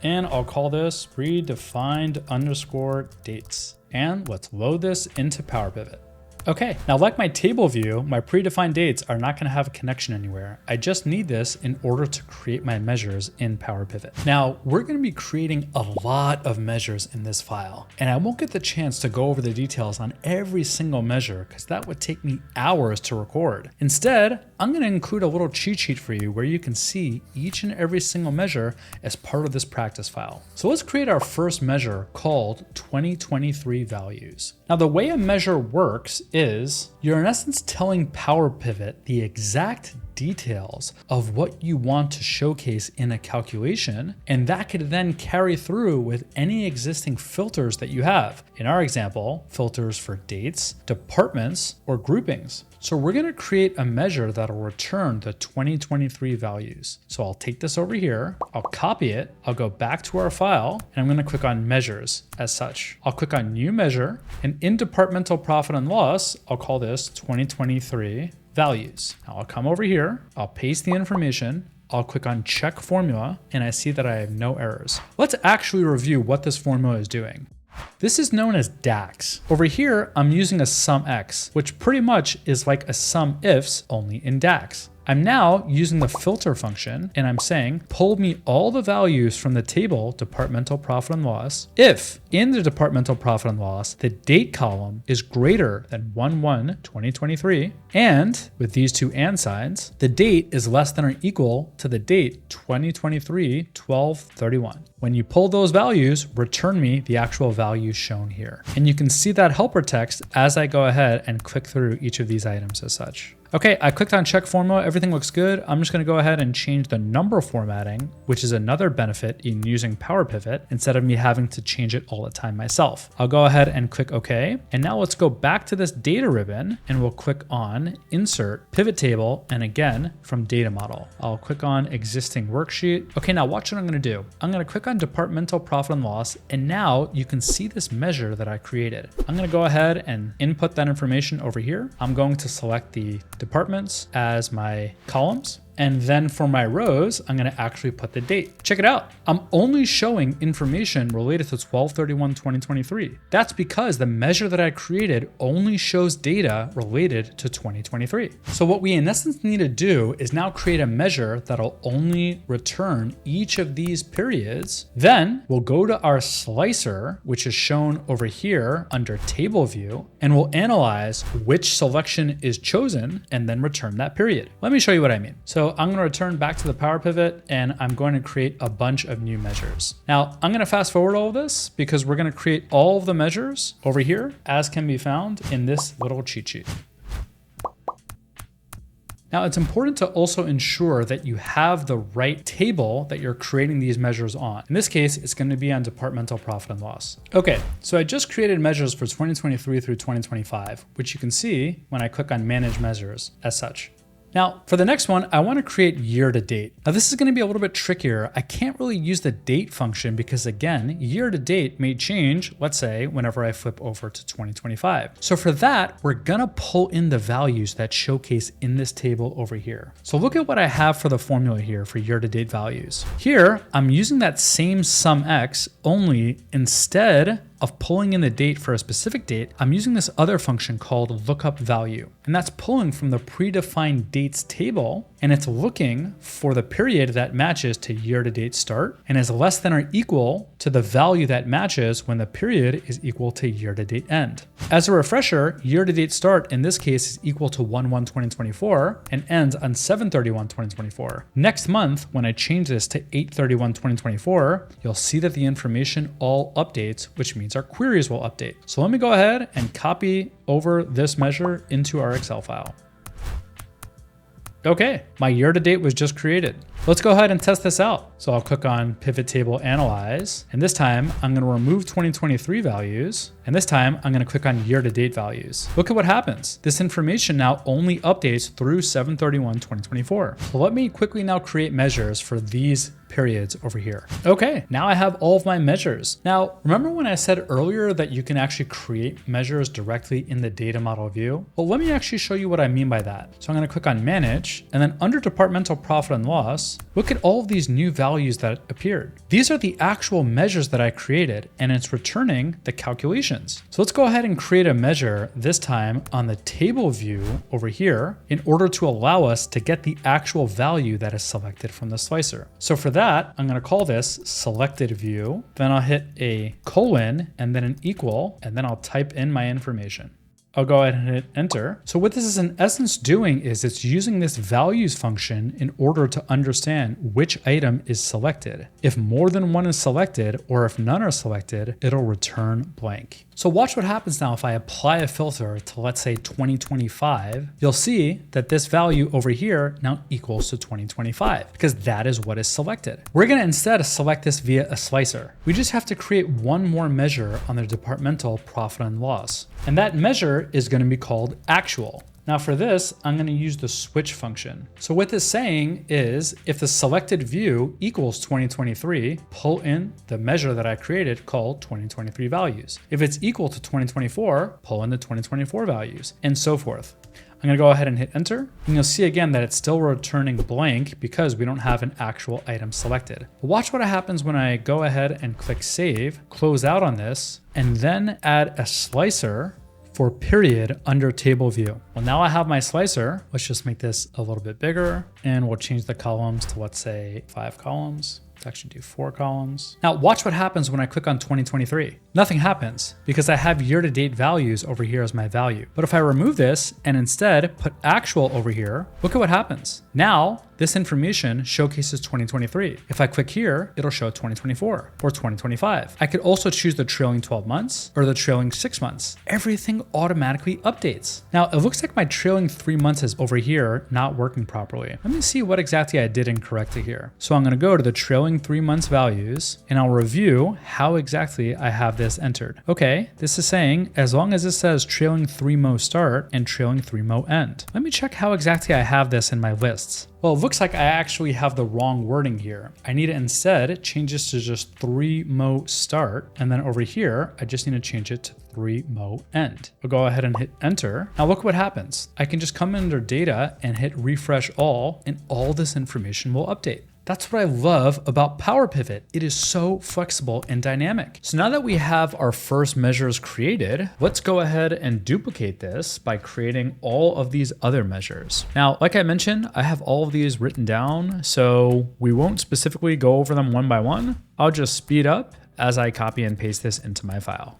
and I'll call this predefined_dates. And let's load this into Power Pivot. Okay, now like my table view, my predefined dates are not going to have a connection anywhere. I just need this in order to create my measures in Power Pivot. Now, we're going to be creating a lot of measures in this file, and I won't get the chance to go over the details on every single measure because that would take me hours to record. Instead, I'm going to include a little cheat sheet for you where you can see each and every single measure as part of this practice file. So let's create our first measure called 2023 values. Now, the way a measure works is you're in essence telling Power Pivot the exact details of what you want to showcase in a calculation, and that could then carry through with any existing filters that you have. In our example, filters for dates, departments, or groupings. So we're going to create a measure that'll return the 2023 values. So I'll take this over here, I'll copy it, I'll go back to our file, and I'm going to click on measures as such. I'll click on new measure, and in departmental profit and loss, I'll call this 2023 values. Now I'll come over here, I'll paste the information, I'll click on check formula, and I see that I have no errors. Let's actually review what this formula is doing. This is known as DAX. Over here, I'm using a SUMX, which pretty much is like a SUMIFS only in DAX. I'm now using the filter function and I'm saying, pull me all the values from the table departmental profit and loss if in the departmental profit and loss, the date column is greater than 1/1/2023. And with these two and signs, the date is less than or equal to the date 2023/12/31. When you pull those values, return me the actual values shown here. And you can see that helper text as I go ahead and click through each of these items as such. Okay, I clicked on check formula, everything looks good. I'm just gonna go ahead and change the number formatting, which is another benefit in using Power Pivot instead of me having to change it all the time myself. I'll go ahead and click OK. And now let's go back to this data ribbon and we'll click on Insert, Pivot Table, and again, from Data Model. I'll click on Existing Worksheet. Okay, now watch what I'm gonna do. I'm gonna click on Departmental Profit and Loss, and now you can see this measure that I created. I'm gonna go ahead and input that information over here. I'm going to select the departments as my columns. And then for my rows, I'm gonna actually put the date. Check it out. I'm only showing information related to 12/31/2023. That's because the measure that I created only shows data related to 2023. So what we in essence need to do is now create a measure that'll only return each of these periods. Then we'll go to our slicer, which is shown over here under table view, and we'll analyze which selection is chosen and then return that period. Let me show you what I mean. So I'm going to return back to the Power Pivot and I'm going to create a bunch of new measures. Now I'm going to fast forward all of this because we're going to create all of the measures over here as can be found in this little cheat sheet. Now it's important to also ensure that you have the right table that you're creating these measures on. In this case, it's going to be on departmental profit and loss. Okay, so I just created measures for 2023 through 2025, which you can see when I click on Manage Measures as such. Now, for the next one, I want to create year to date. Now, this is going to be a little bit trickier. I can't really use the date function because again, year to date may change, let's say, whenever I flip over to 2025. So for that, we're going to pull in the values that showcase in this table over here. So look at what I have for the formula here for year to date values. Here, I'm using that same SUMX, only instead of pulling in the date for a specific date, I'm using this other function called lookup value. And that's pulling from the predefined dates table, and it's looking for the period that matches to year to date start and is less than or equal to the value that matches when the period is equal to year to date end. As a refresher, year to date start in this case is equal to 1/1/2024 and ends on 7/31/2024. Next month, when I change this to 8/31/2024, you'll see that the information all updates, which means our queries will update. So let me go ahead and copy over this measure into our Excel file. Okay, my year to date was just created. Let's go ahead and test this out. So I'll click on Pivot Table Analyze, and this time I'm gonna remove 2023 values, and this time I'm gonna click on year to date values. Look at what happens. This information now only updates through 7/31/2024. So let me quickly now create measures for these periods over here. Okay, now I have all of my measures. Now, remember when I said earlier that you can actually create measures directly in the data model view? Well, let me actually show you what I mean by that. So I'm gonna click on Manage, and then under Departmental Profit and Loss, look at all of these new values that appeared. These are the actual measures that I created, and it's returning the calculations. So let's go ahead and create a measure, this time on the table view over here, in order to allow us to get the actual value that is selected from the slicer. So for that, I'm going to call this selected view. Then I'll hit a colon and then an equal, and then I'll type in my information. I'll go ahead and hit enter. So what this is in essence doing is it's using this values function in order to understand which item is selected. If more than one is selected or if none are selected, it'll return blank. So watch what happens now if I apply a filter to, let's say, 2025. You'll see that this value over here now equals to 2025 because that is what is selected. We're going to instead select this via a slicer. We just have to create one more measure on the departmental profit and loss. And that measure is going to be called actual. Now for this, I'm going to use the switch function. So what this is saying is if the selected view equals 2023, pull in the measure that I created called 2023 values. If it's equal to 2024, pull in the 2024 values, and so forth. I'm gonna go ahead and hit enter. And you'll see again that it's still returning blank because we don't have an actual item selected. But watch what happens when I go ahead and click save, close out on this, and then add a slicer for period under table view. Well, now I have my slicer. Let's just make this a little bit bigger and we'll change the columns to, let's say, 5 columns. Let's actually do 4 columns. Now watch what happens when I click on 2023. Nothing happens because I have year-to-date values over here as my value. But if I remove this and instead put actual over here, look at what happens. Now, this information showcases 2023. If I click here, it'll show 2024 or 2025. I could also choose the trailing 12 months or the trailing 6 months. Everything automatically updates. Now, it looks like my trailing 3 months is over here, not working properly. Let me see what exactly I did incorrectly here. So I'm gonna go to the trailing 3 months values and I'll review how exactly I have this entered. Okay, this is saying as long as it says trailing 3mo start and trailing 3mo end. Let me check how exactly I have this in my lists. Well, it looks like I actually have the wrong wording here. I need to instead change this to just 3mo start. And then over here, I just need to change it to 3mo end. I'll go ahead and hit enter. Now look what happens. I can just come under data and hit refresh all, and all this information will update. That's what I love about Power Pivot. It is so flexible and dynamic. So now that we have our first measures created, let's go ahead and duplicate this by creating all of these other measures. Now, like I mentioned, I have all of these written down, so we won't specifically go over them one by one. I'll just speed up as I copy and paste this into my file.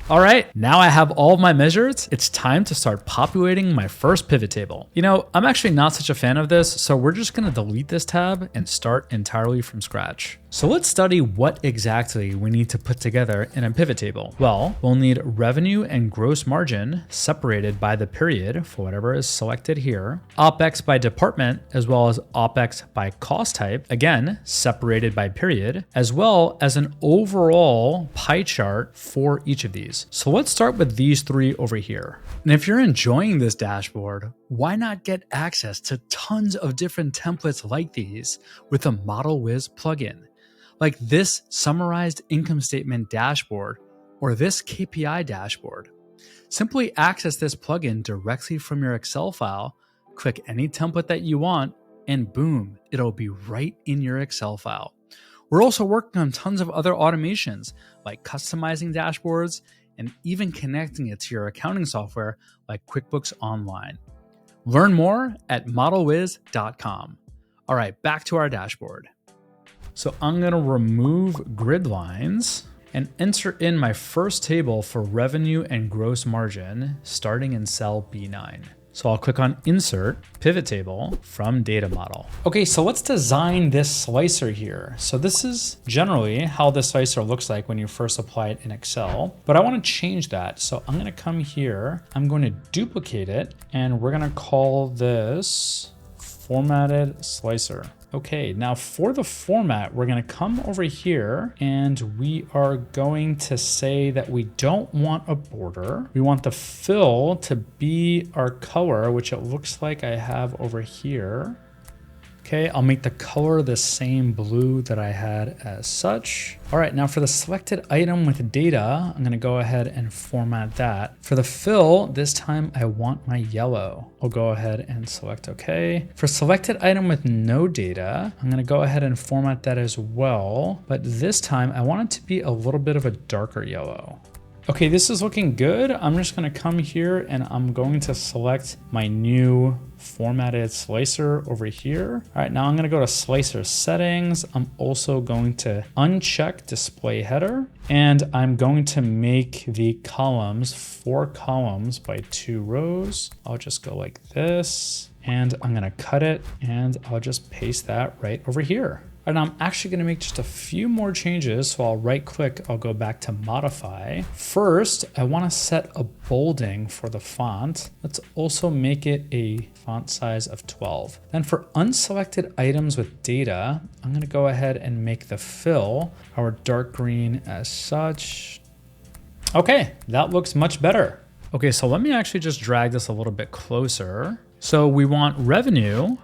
All right, now I have all of my measures. It's time to start populating my first pivot table. You know, I'm actually not such a fan of this, so we're just gonna delete this tab and start entirely from scratch. So let's study what exactly we need to put together in a pivot table. Well, we'll need revenue and gross margin separated by the period for whatever is selected here, OpEx by department, as well as OpEx by cost type, again, separated by period, as well as an overall pie chart for each of these. So let's start with these 3 over here. And if you're enjoying this dashboard, why not get access to tons of different templates like these with a Model Wiz plugin? Like this summarized income statement dashboard or this KPI dashboard. Simply access this plugin directly from your Excel file, click any template that you want, and boom, it'll be right in your Excel file. We're also working on tons of other automations like customizing dashboards and even connecting it to your accounting software like QuickBooks Online. Learn more at modelwiz.com. All right, back to our dashboard. So I'm gonna remove grid lines and enter in my first table for revenue and gross margin starting in cell B9. So I'll click on Insert, Pivot Table from Data Model. Okay, so let's design this slicer here. So this is generally how the slicer looks like when you first apply it in Excel, but I wanna change that. So I'm gonna come here, I'm going to duplicate it, and we're gonna call this Formatted Slicer. Okay, now for the format, we're gonna come over here and we are going to say that we don't want a border. We want the fill to be our color, which it looks like I have over here. Okay, I'll make the color the same blue that I had as such. All right, now for the selected item with data, I'm gonna go ahead and format that. For the fill, this time I want my yellow. I'll go ahead and select okay. For selected item with no data, I'm gonna go ahead and format that as well. But this time I want it to be a little bit of a darker yellow. Okay, this is looking good. I'm just gonna come here and I'm going to select my new formatted slicer over here. All right, now I'm gonna go to slicer settings. I'm also going to uncheck display header, and I'm going to make the columns 4 columns by 2 rows. I'll just go like this, and I'm gonna cut it, and I'll just paste that right over here. And I'm actually gonna make just a few more changes. So I'll right click, I'll go back to modify. First, I wanna set a bolding for the font. Let's also make it a font size of 12. Then for unselected items with data, I'm gonna go ahead and make the fill our dark green as such. Okay, that looks much better. Okay, so let me actually just drag this a little bit closer. So we want revenue,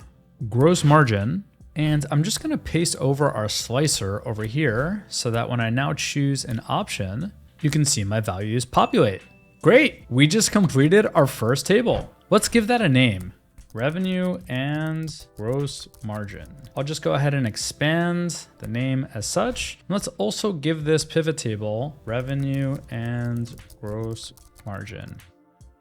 gross margin, and I'm just gonna paste over our slicer over here so that when I now choose an option, you can see my values populate. Great, we just completed our first table. Let's give that a name. Revenue and gross margin. I'll just go ahead and expand the name as such. Let's also give this pivot table revenue and gross margin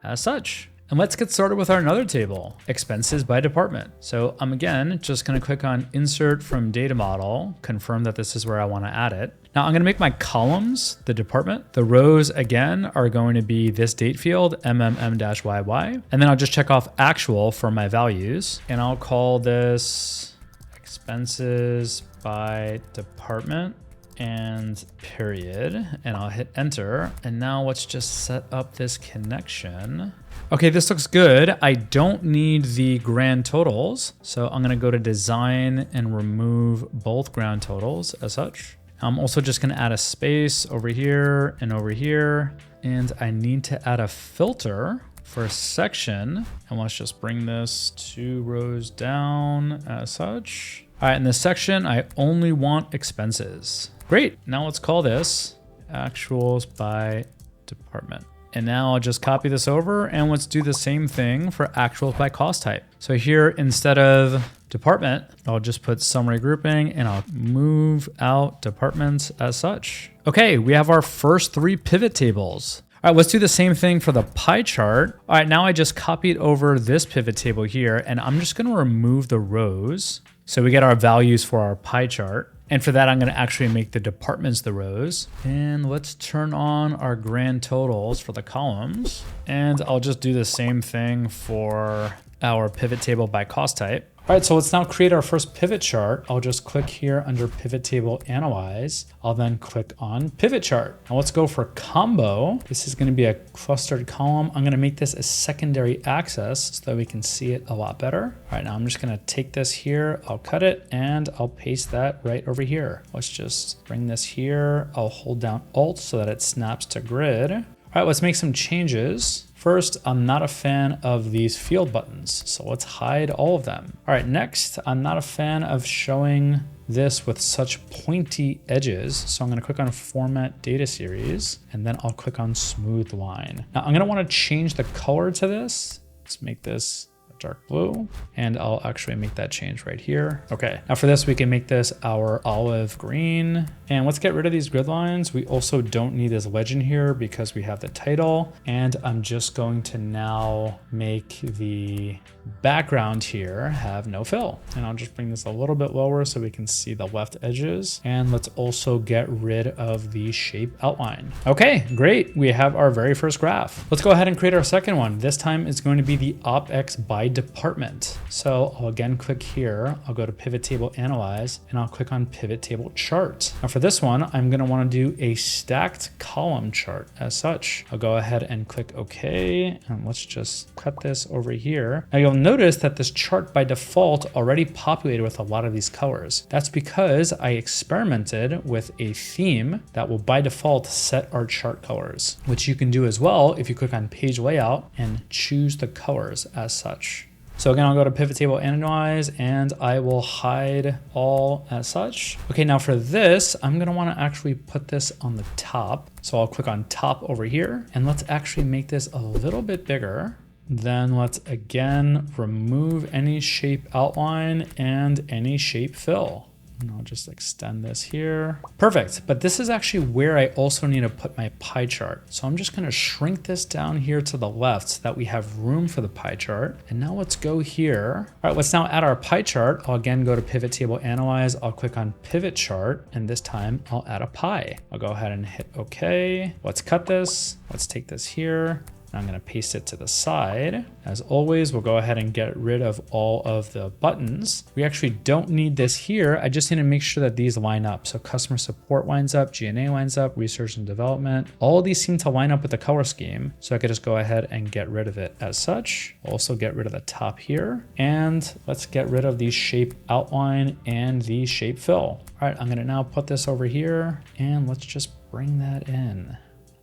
as such. And let's get started with our another table, expenses by department. So I'm again just gonna click on insert from data model, confirm that this is where I wanna add it. Now I'm gonna make my columns the department. The rows again are going to be this date field, MMM-YY. And then I'll just check off actual for my values. And I'll call this expenses by department and period. And I'll hit enter. And now let's just set up this connection. Okay, this looks good. I don't need the grand totals. So I'm gonna go to design and remove both grand totals as such. I'm also just gonna add a space over here and over here. And I need to add a filter for a section. And let's just bring this 2 rows down as such. All right, in this section, I only want expenses. Great, now let's call this actuals by department. And now I'll just copy this over and let's do the same thing for actuals by cost type. So here, instead of department, I'll just put summary grouping and I'll move out departments as such. Okay, we have our first 3 pivot tables. All right, let's do the same thing for the pie chart. All right, now I just copied over this pivot table here and I'm just gonna remove the rows. So we get our values for our pie chart. And for that, I'm gonna actually make the departments the rows. And let's turn on our grand totals for the columns. And I'll just do the same thing for our pivot table by cost type. All right, so let's now create our first pivot chart. I'll just click here under pivot table analyze. I'll then click on pivot chart. Now let's go for combo. This is gonna be a clustered column. I'm gonna make this a secondary axis so that we can see it a lot better. All right, now I'm just gonna take this here, I'll cut it and I'll paste that right over here. Let's just bring this here. I'll hold down Alt so that it snaps to grid. All right, let's make some changes. First, I'm not a fan of these field buttons, so let's hide all of them. All right, next, I'm not a fan of showing this with such pointy edges, so I'm gonna click on Format Data Series, and then I'll click on Smooth Line. Now, I'm gonna wanna change the color to this. Let's make this dark blue, and I'll actually make that change right here. Okay, now for this, we can make this our olive green. And let's get rid of these grid lines. We also don't need this legend here because we have the title. And I'm just going to now make the background here have no fill. And I'll just bring this a little bit lower so we can see the left edges. And let's also get rid of the shape outline. Okay, great. We have our very first graph. Let's go ahead and create our second one. This time it's going to be the OpEx by department. So I'll again click here. I'll go to pivot table analyze and I'll click on pivot table chart. Now for this one, I'm going to want to do a stacked column chart as such. I'll go ahead and click OK. And let's just cut this over here. Now you'll notice that this chart by default already populated with a lot of these colors. That's because I experimented with a theme that will by default set our chart colors, which you can do as well if you click on page layout and choose the colors as such. So again, I'll go to pivot table analyze and I will hide all as such. Okay, now for this, I'm gonna wanna actually put this on the top. So I'll click on top over here and let's actually make this a little bit bigger. Then let's again remove any shape outline and any shape fill. And I'll just extend this here. Perfect, but this is actually where I also need to put my pie chart. So I'm just gonna shrink this down here to the left so that we have room for the pie chart. And now let's go here. All right, let's now add our pie chart. I'll again go to pivot table analyze. I'll click on pivot chart. And this time I'll add a pie. I'll go ahead and hit OK. Let's cut this. Let's take this here. I'm gonna paste it to the side. As always, we'll go ahead and get rid of all of the buttons. We actually don't need this here. I just need to make sure that these line up. So customer support lines up, G&A lines up, research and development. All of these seem to line up with the color scheme. So I could just go ahead and get rid of it as such. Also get rid of the top here. And let's get rid of the shape outline and the shape fill. All right, I'm gonna now put this over here and let's just bring that in.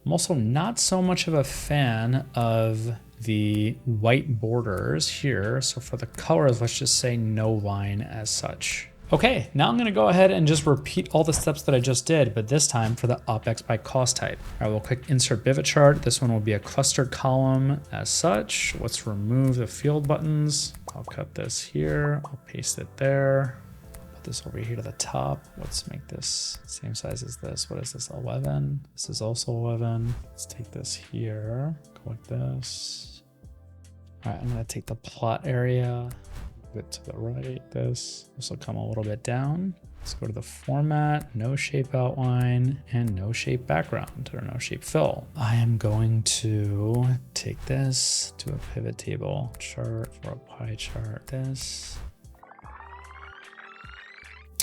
I'm also not so much of a fan of the white borders here. So for the colors, let's just say no line as such. Okay, now I'm gonna go ahead and just repeat all the steps that I just did, but this time for the OpEx by cost type. All right, we'll click Insert Pivot Chart. This one will be a clustered column as such. Let's remove the field buttons. I'll cut this here, I'll paste it there. Put this over here to the top. Let's make this same size as this. What is this, 11? This is also 11. Let's take this here, go like this. All right, I'm gonna take the plot area, it to the right. This will come a little bit down. Let's go to the format, no shape outline, and no shape background, or no shape fill. I am going to take this to a pivot table chart for a pie chart. This.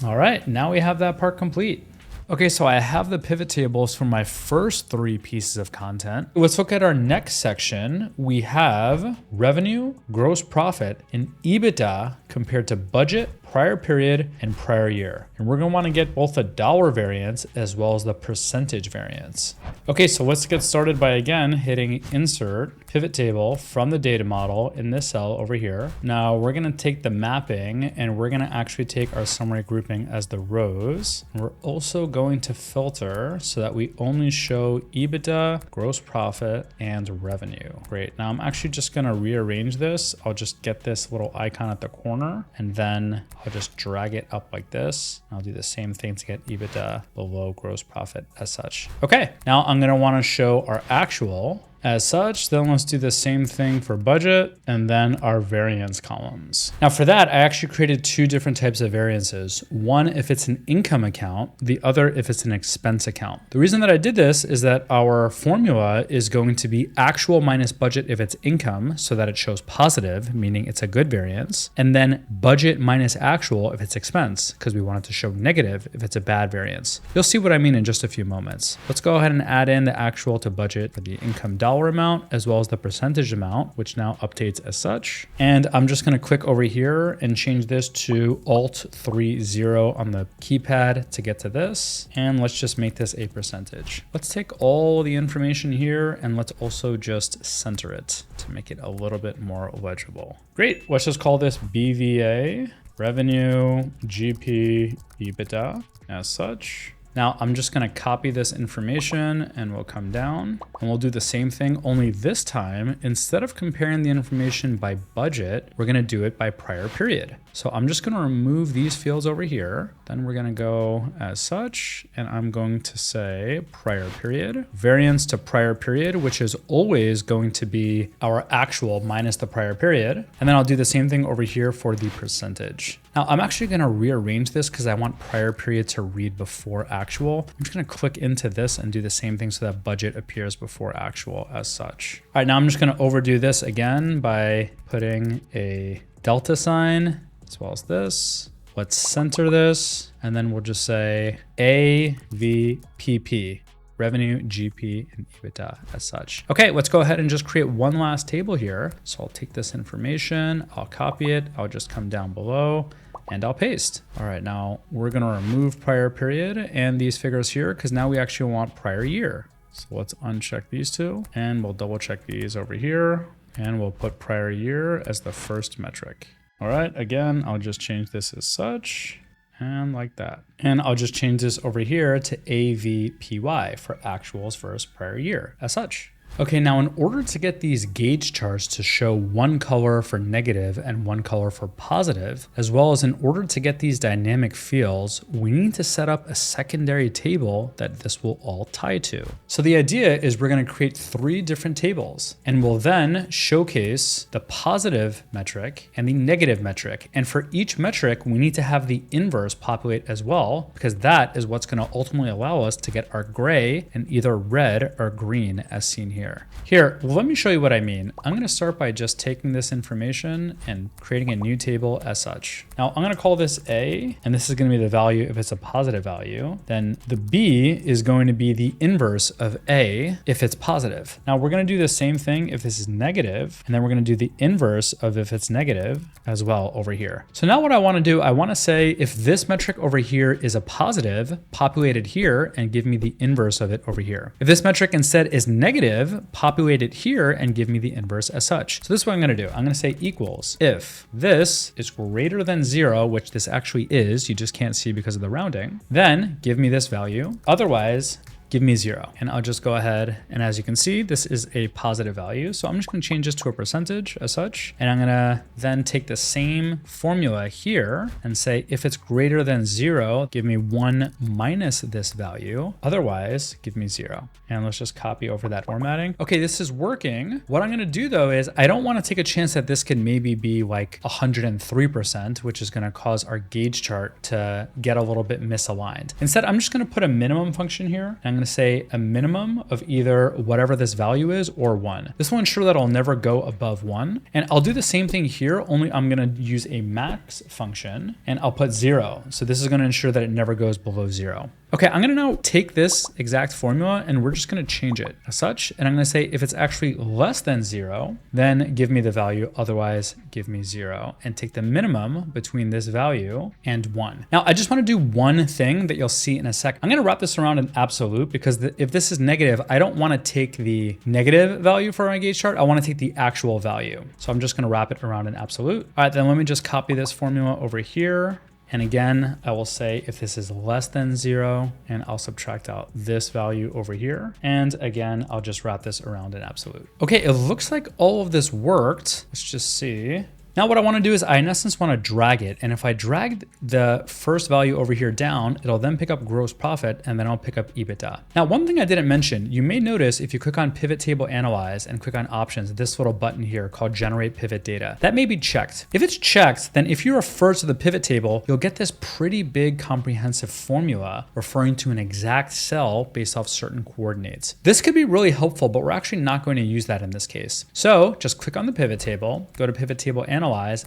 All right, now we have that part complete. Okay, so I have the pivot tables for my first 3 pieces of content. Let's look at our next section. We have revenue, gross profit, and EBITDA compared to budget, prior period, and prior year. And we're gonna wanna get both the dollar variance as well as the percentage variance. Okay, so let's get started by again hitting Insert, Pivot Table from the data model in this cell over here. Now we're gonna take the mapping and we're gonna actually take our summary grouping as the rows. And we're also going to filter so that we only show EBITDA, gross profit, and revenue. Great, now I'm actually just gonna rearrange this. I'll just get this little icon at the corner and then I'll just drag it up like this. I'll do the same thing to get EBITDA below gross profit as such. Okay, now I'm gonna wanna show our actual as such. Then let's do the same thing for budget and then our variance columns. Now for that, I actually created 2 different types of variances. One if it's an income account, the other if it's an expense account. The reason that I did this is that our formula is going to be actual minus budget if it's income, so that it shows positive, meaning it's a good variance, and then budget minus actual if it's expense, because we want it to show negative if it's a bad variance. You'll see what I mean in just a few moments. Let's go ahead and add in the actual to budget for the income dollar amount as well as the percentage amount, which now updates as such. And I'm just going to click over here and change this to Alt-3-0 on the keypad to get to this. And let's just make this a percentage. Let's take all the information here and let's also just center it to make it a little bit more legible. Great. Let's just call this BVA, revenue, GP, EBITDA as such. Now I'm just gonna copy this information and we'll come down and we'll do the same thing, only this time, instead of comparing the information by budget, we're gonna do it by prior period. So I'm just gonna remove these fields over here. Then we're gonna go as such, and I'm going to say prior period, variance to prior period, which is always going to be our actual minus the prior period. And then I'll do the same thing over here for the percentage. Now I'm actually gonna rearrange this because I want prior period to read before actual. I'm just gonna click into this and do the same thing so that budget appears before actual as such. All right, now I'm just gonna overdo this again by putting a delta sign as well as this. Let's center this, and then we'll just say AVPP. Revenue, GP, and EBITDA as such. Okay, let's go ahead and just create one last table here. So I'll take this information, I'll copy it, I'll just come down below, and I'll paste. All right, now we're gonna remove prior period and these figures here because now we actually want prior year. So let's uncheck these 2 and we'll double check these over here and we'll put prior year as the first metric. All right, again, I'll just change this as such and like that. And I'll just change this over here to AVPY for actuals versus prior year as such. Okay, now in order to get these gauge charts to show one color for negative and one color for positive, as well as in order to get these dynamic fields, we need to set up a secondary table that this will all tie to. So the idea is we're gonna create 3 different tables and we'll then showcase the positive metric and the negative metric. And for each metric, we need to have the inverse populate as well, because that is what's gonna ultimately allow us to get our gray and either red or green as seen here. Here, let me show you what I mean. I'm gonna start by just taking this information and creating a new table as such. Now I'm gonna call this A, and this is gonna be the value if it's a positive value. Then the B is going to be the inverse of A if it's positive. Now we're gonna do the same thing if this is negative, and then we're gonna do the inverse of if it's negative as well over here. So now what I wanna do, I wanna say if this metric over here is a positive, populate it here and give me the inverse of it over here. If this metric instead is negative, negative, populate it here and give me the inverse as such. So this is what I'm gonna do. I'm gonna say equals if this is greater than 0, which this actually is, you just can't see because of the rounding, then give me this value. Otherwise, give me 0. And I'll just go ahead, and as you can see, this is a positive value. So I'm just gonna change this to a percentage as such. And I'm gonna then take the same formula here and say, if it's greater than 0, give me 1 minus this value. Otherwise, give me 0. And let's just copy over that formatting. Okay, this is working. What I'm gonna do though is I don't wanna take a chance that this could maybe be like 103%, which is gonna cause our gauge chart to get a little bit misaligned. Instead, I'm just gonna put a minimum function here. I'm gonna say a minimum of either whatever this value is or 1. This will ensure that I'll never go above 1. And I'll do the same thing here, only I'm gonna use a max function and I'll put 0. So this is gonna ensure that it never goes below 0. Okay, I'm gonna now take this exact formula and we're just gonna change it as such. And I'm gonna say if it's actually less than 0, then give me the value, otherwise give me 0. And take the minimum between this value and 1. Now, I just wanna do one thing that you'll see in a sec. I'm gonna wrap this around an absolute because if this is negative, I don't wanna take the negative value for my gauge chart, I wanna take the actual value. So I'm just gonna wrap it around an absolute. All right, then let me just copy this formula over here. And again, I will say if this is less than 0, and I'll subtract out this value over here. And again, I'll just wrap this around an absolute. Okay, it looks like all of this worked. Let's just see. Now what I want to do is I in essence want to drag it. And if I drag the first value over here down, it'll then pick up gross profit and then I'll pick up EBITDA. Now, one thing I didn't mention, you may notice if you click on Pivot Table Analyze and click on Options, this little button here called Generate Pivot Data, that may be checked. If it's checked, then if you refer to the pivot table, you'll get this pretty big comprehensive formula referring to an exact cell based off certain coordinates. This could be really helpful, but we're actually not going to use that in this case. So just click on the pivot table, go to Pivot Table Analyze,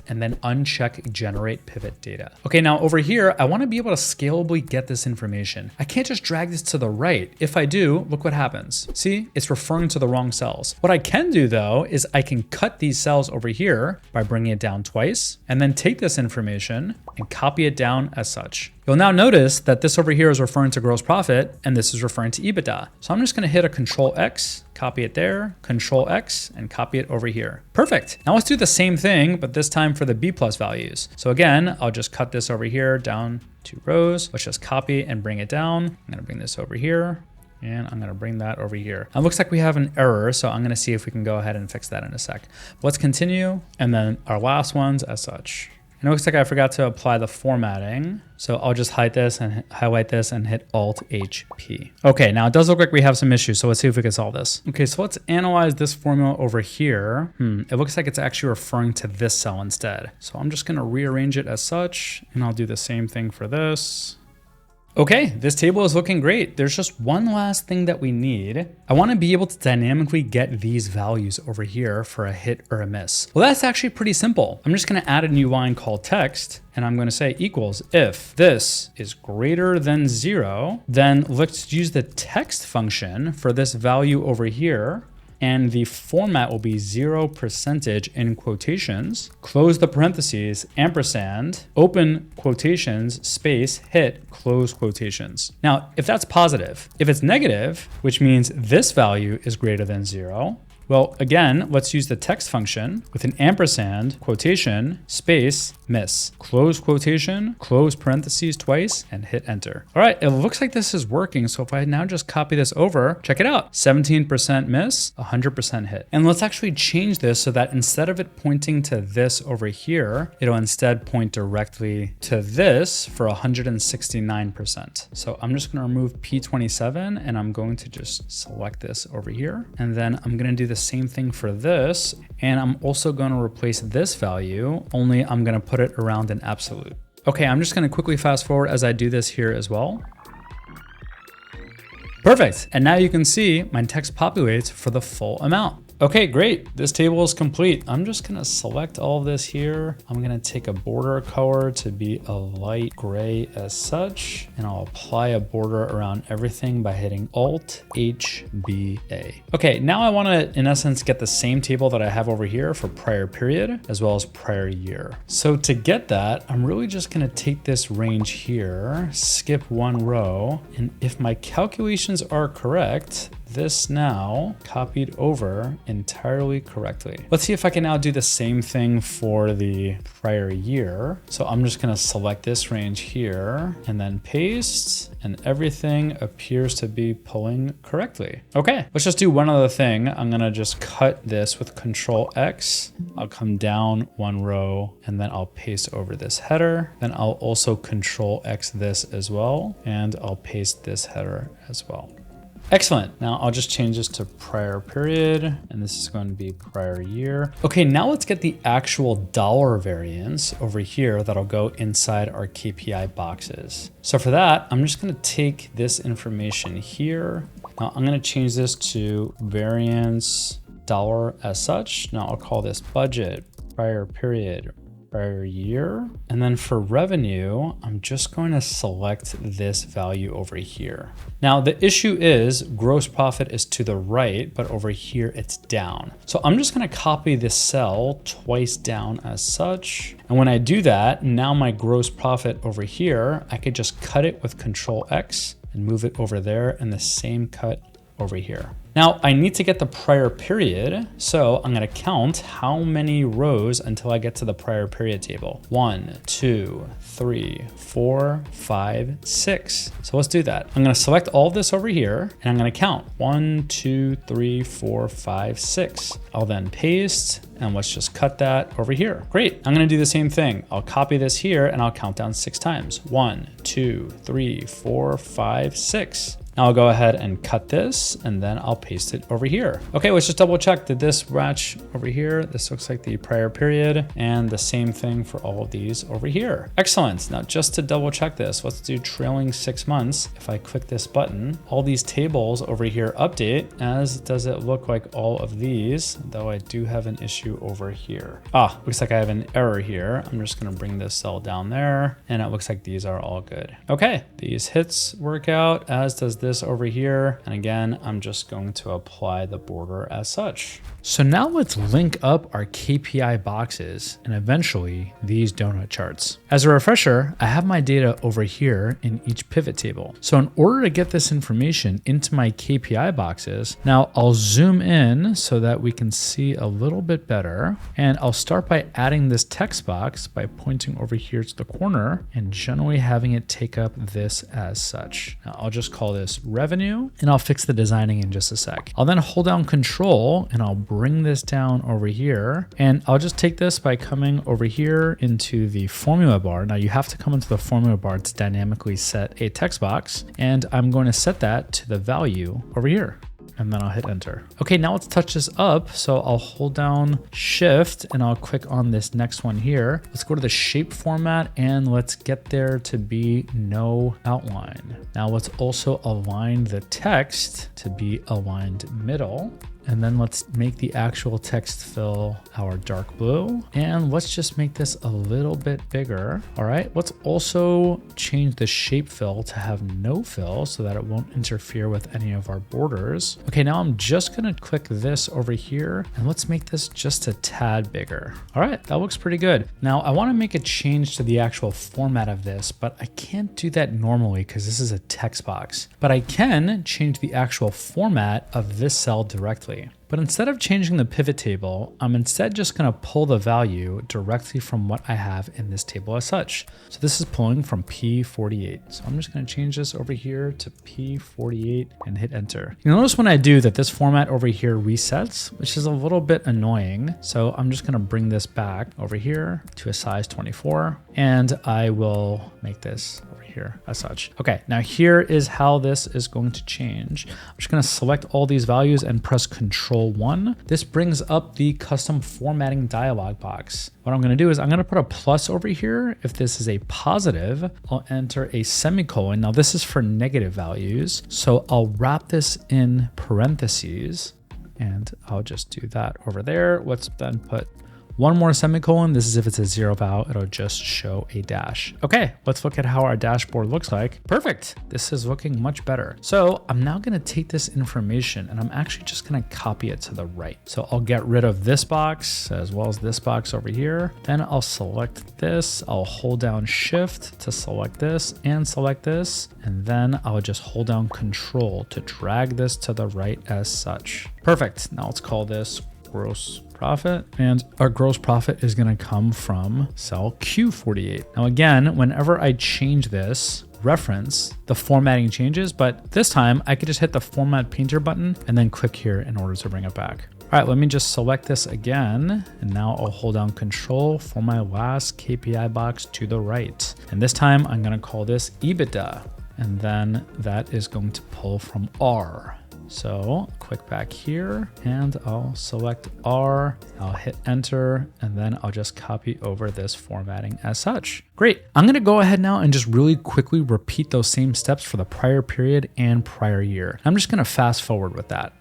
and then uncheck Generate Pivot Data. Okay, now over here, I want to be able to scalably get this information. I can't just drag this to the right. If I do, look what happens. See, it's referring to the wrong cells. What I can do though, is I can cut these cells over here by bringing it down twice, and then take this information and copy it down as such. You'll now notice that this over here is referring to gross profit and this is referring to EBITDA. So I'm just gonna hit a Control X, copy it there, Control X, and copy it over here. Perfect. Now let's do the same thing, but this time for the B plus values. So again, I'll just cut this over here down 2 rows. Let's just copy and bring it down. I'm gonna bring this over here. And I'm gonna bring that over here. It looks like we have an error, so I'm gonna see if we can go ahead and fix that in a sec. Let's continue, and then our last ones as such. And it looks like I forgot to apply the formatting. So I'll just hide this and highlight this and hit Alt-HP. Okay, now it does look like we have some issues, so let's see if we can solve this. Okay, so let's analyze this formula over here. It looks like it's actually referring to this cell instead. So I'm just gonna rearrange it as such, and I'll do the same thing for this. Okay, this table is looking great. There's just one last thing that we need. I want to be able to dynamically get these values over here for a hit or a miss. Well, that's actually pretty simple. I'm just going to add a new line called text, and I'm going to say equals if this is greater than 0, then let's use the text function for this value over here. And the format will be 0% in quotations, close the parentheses, ampersand, open quotations, space, hit, close quotations. Now, if that's positive, if it's negative, which means this value is greater than 0, well, again, let's use the text function with an ampersand, quotation, space, miss, close quotation, close parentheses twice, and hit enter. All right, it looks like this is working. So if I now just copy this over, check it out, 17% miss, 100% hit. And let's actually change this so that instead of it pointing to this over here, it'll instead point directly to this for 169%. So I'm just gonna remove P27 and I'm going to just select this over here. And then I'm gonna do the same thing for this. And I'm also gonna replace this value, only I'm gonna put it around an absolute. Okay, I'm just gonna quickly fast forward as I do this here as well. Perfect, and now you can see my text populates for the full amount. Okay, great. This table is complete. I'm just gonna select all of this here. I'm gonna take a border color to be a light gray as such, and I'll apply a border around everything by hitting Alt-HBA. Okay, now I wanna, in essence, get the same table that I have over here for prior period, as well as prior year. So to get that, I'm really just gonna take this range here, skip one row, and if my calculations are correct, this now copied over entirely correctly. Let's see if I can now do the same thing for the prior year. So I'm just gonna select this range here and then paste, and everything appears to be pulling correctly. Okay, let's just do one other thing. I'm gonna just cut this with Control X. I'll come down one row and then I'll paste over this header. Then I'll also Control X this as well, and I'll paste this header as well. Excellent. Now I'll just change this to prior period, and this is going to be prior year. Okay, now let's get the actual dollar variance over here that'll go inside our KPI boxes. So for that, I'm just gonna take this information here. Now I'm gonna change this to variance dollar as such. Now I'll call this budget, prior period, prior year. And then for revenue, I'm just going to select this value over here. Now the issue is gross profit is to the right, but over here it's down. So I'm just going to copy this cell twice down as such. And when I do that, now my gross profit over here, I could just cut it with Control X and move it over there, and the same cut over here. Now I need to get the prior period, so I'm gonna count how many rows until I get to the prior period table. 1, 2, 3, 4, 5, 6. So let's do that. I'm gonna select all of this over here and I'm gonna count 1, 2, 3, 4, 5, 6. I'll then paste, and let's just cut that over here. Great, I'm gonna do the same thing. I'll copy this here and I'll count down 6 times. 1, 2, 3, 4, 5, 6. Now I'll go ahead and cut this, and then I'll paste it over here. Okay, let's just double check. Did this match over here? This looks like the prior period, and the same thing for all of these over here. Excellent. Now just to double check this, let's do trailing 6 months. If I click this button, all these tables over here update, as does it look like all of these, though I do have an issue over here. Looks like I have an error here. I'm just gonna bring this cell down there, and it looks like these are all good. Okay, these hits work out, as does this over here. And again, I'm just going to apply the border as such. So now let's link up our KPI boxes and eventually these donut charts. As a refresher, I have my data over here in each pivot table. So in order to get this information into my KPI boxes, now I'll zoom in so that we can see a little bit better. And I'll start by adding this text box by pointing over here to the corner and generally having it take up this as such. Now I'll just call this revenue, and I'll fix the designing in just a sec. I'll then hold down Control and I'll bring this down over here, and I'll just take this by coming over here into the formula bar. Now you have to come into the formula bar to dynamically set a text box, and I'm going to set that to the value over here. And then I'll hit enter. Okay, now let's touch this up. So I'll hold down Shift and I'll click on this next one here. Let's go to the shape format and let's get there to be no outline. Now let's also align the text to be aligned middle. And then let's make the actual text fill our dark blue. And let's just make this a little bit bigger. All right, let's also change the shape fill to have no fill so that it won't interfere with any of our borders. Okay, now I'm just gonna click this over here and let's make this just a tad bigger. All right, that looks pretty good. Now I wanna make a change to the actual format of this, but I can't do that normally because this is a text box. But I can change the actual format of this cell directly. But instead of changing the pivot table, I'm instead just gonna pull the value directly from what I have in this table as such. So this is pulling from P48. So I'm just gonna change this over here to P48 and hit enter. You'll notice when I do that this format over here resets, which is a little bit annoying. So I'm just gonna bring this back over here to a size 24, and I will make this over here as such. Okay, now here is how this is going to change. I'm just gonna select all these values and press Control 1. This brings up the custom formatting dialog box. What I'm gonna do is I'm gonna put a plus over here. If this is a positive, I'll enter a semicolon. Now this is for negative values. So I'll wrap this in parentheses and I'll just do that over there. Let's then put one more semicolon. This is if it's a zero val, it'll just show a dash. Okay, let's look at how our dashboard looks like. Perfect. This is looking much better. So I'm now gonna take this information and I'm actually just gonna copy it to the right. So I'll get rid of this box as well as this box over here. Then I'll select this. I'll hold down Shift to select this and select this. And then I'll just hold down Control to drag this to the right as such. Perfect. Now let's call this gross profit, and our gross profit is going to come from cell Q48. Now again, whenever I change this reference, the formatting changes, but this time I could just hit the Format Painter button and then click here in order to bring it back. All right, let me just select this again, and now I'll hold down Control for my last KPI box to the right. And this time I'm going to call this EBITDA, and then that is going to pull from R. So click back here and I'll select R, I'll hit enter, and then I'll just copy over this formatting as such. Great. I'm going to go ahead now and just really quickly repeat those same steps for the prior period and prior year. I'm just going to fast forward with that.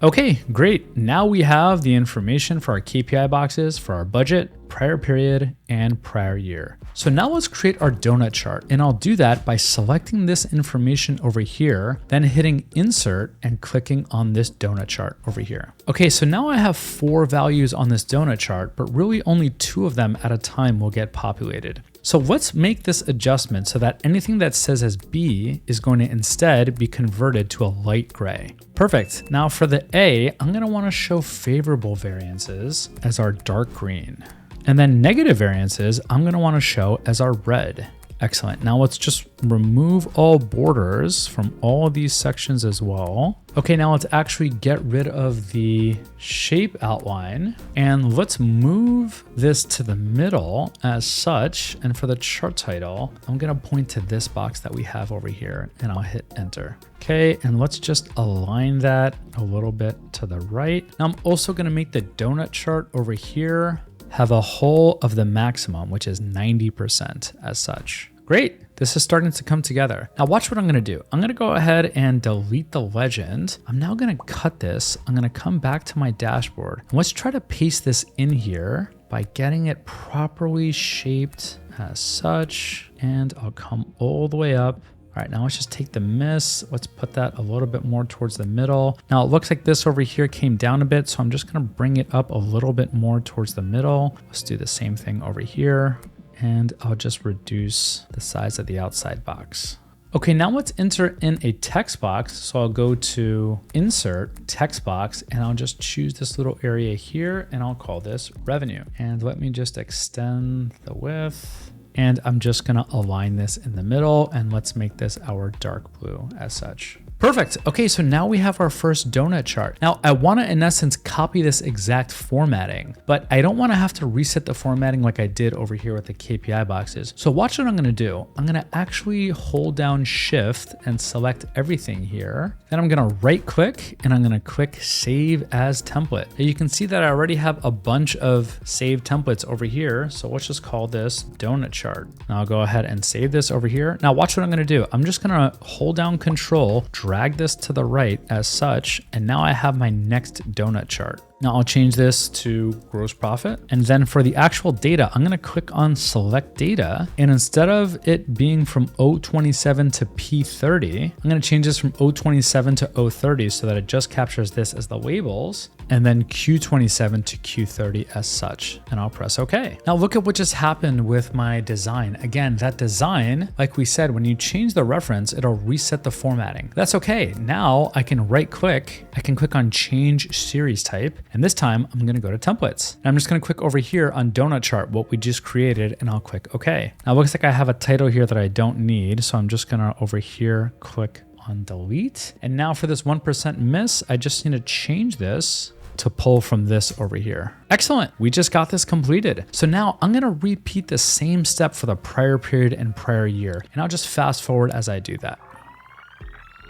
Okay, great. Now we have the information for our KPI boxes for our budget, prior period, and prior year. So now let's create our donut chart, and I'll do that by selecting this information over here, then hitting insert and clicking on this donut chart over here. Okay, so now I have 4 values on this donut chart, but really only 2 of them at a time will get populated. So let's make this adjustment so that anything that says as B is going to instead be converted to a light gray. Perfect. Now for the A, I'm going to want to show favorable variances as our dark green. And then negative variances, I'm going to want to show as our red. Excellent. Now let's just remove all borders from all of these sections as well. Okay, now let's actually get rid of the shape outline and let's move this to the middle as such. And for the chart title, I'm going to point to this box that we have over here and I'll hit enter. Okay, and let's just align that a little bit to the right. Now I'm also going to make the donut chart over here have a whole of the maximum, which is 90% as such. Great. This is starting to come together. Now watch what I'm going to do. I'm going to go ahead and delete the legend. I'm now going to cut this. I'm going to come back to my dashboard and let's try to paste this in here by getting it properly shaped as such. And I'll come all the way up. All right, now let's just take the miss. Let's put that a little bit more towards the middle. Now it looks like this over here came down a bit, so I'm just gonna bring it up a little bit more towards the middle. Let's do the same thing over here. And I'll just reduce the size of the outside box. Okay, now let's enter in a text box. So I'll go to insert text box and I'll just choose this little area here and I'll call this revenue. And let me just extend the width. And I'm just gonna align this in the middle and let's make this our dark blue as such. Perfect. Okay, so now we have our first donut chart. Now I wanna, in essence, copy this exact formatting, but I don't wanna have to reset the formatting like I did over here with the KPI boxes. So watch what I'm gonna do. I'm gonna actually hold down Shift and select everything here. Then I'm gonna right click and I'm gonna click Save as Template. And you can see that I already have a bunch of saved templates over here. So let's just call this donut chart. Now I'll go ahead and save this over here. Now watch what I'm gonna do. I'm just gonna hold down Control, drag this to the right as such, and now I have my next donut chart. Now I'll change this to gross profit. And then for the actual data, I'm gonna click on select data. And instead of it being from 027 to P30, I'm gonna change this from 027 to 030 so that it just captures this as the labels, and then Q27 to Q30 as such. And I'll press OK. Now look at what just happened with my design. Again, that design, like we said, when you change the reference, it'll reset the formatting. That's okay. Now I can right click, I can click on change series type. And this time I'm gonna go to templates. And I'm just gonna click over here on donut chart, what we just created, and I'll click OK. Now it looks like I have a title here that I don't need. So I'm just gonna over here, click on delete. And now for this 1% miss, I just need to change this to pull from this over here. Excellent, we just got this completed. So now I'm gonna repeat the same step for the prior period and prior year. And I'll just fast forward as I do that.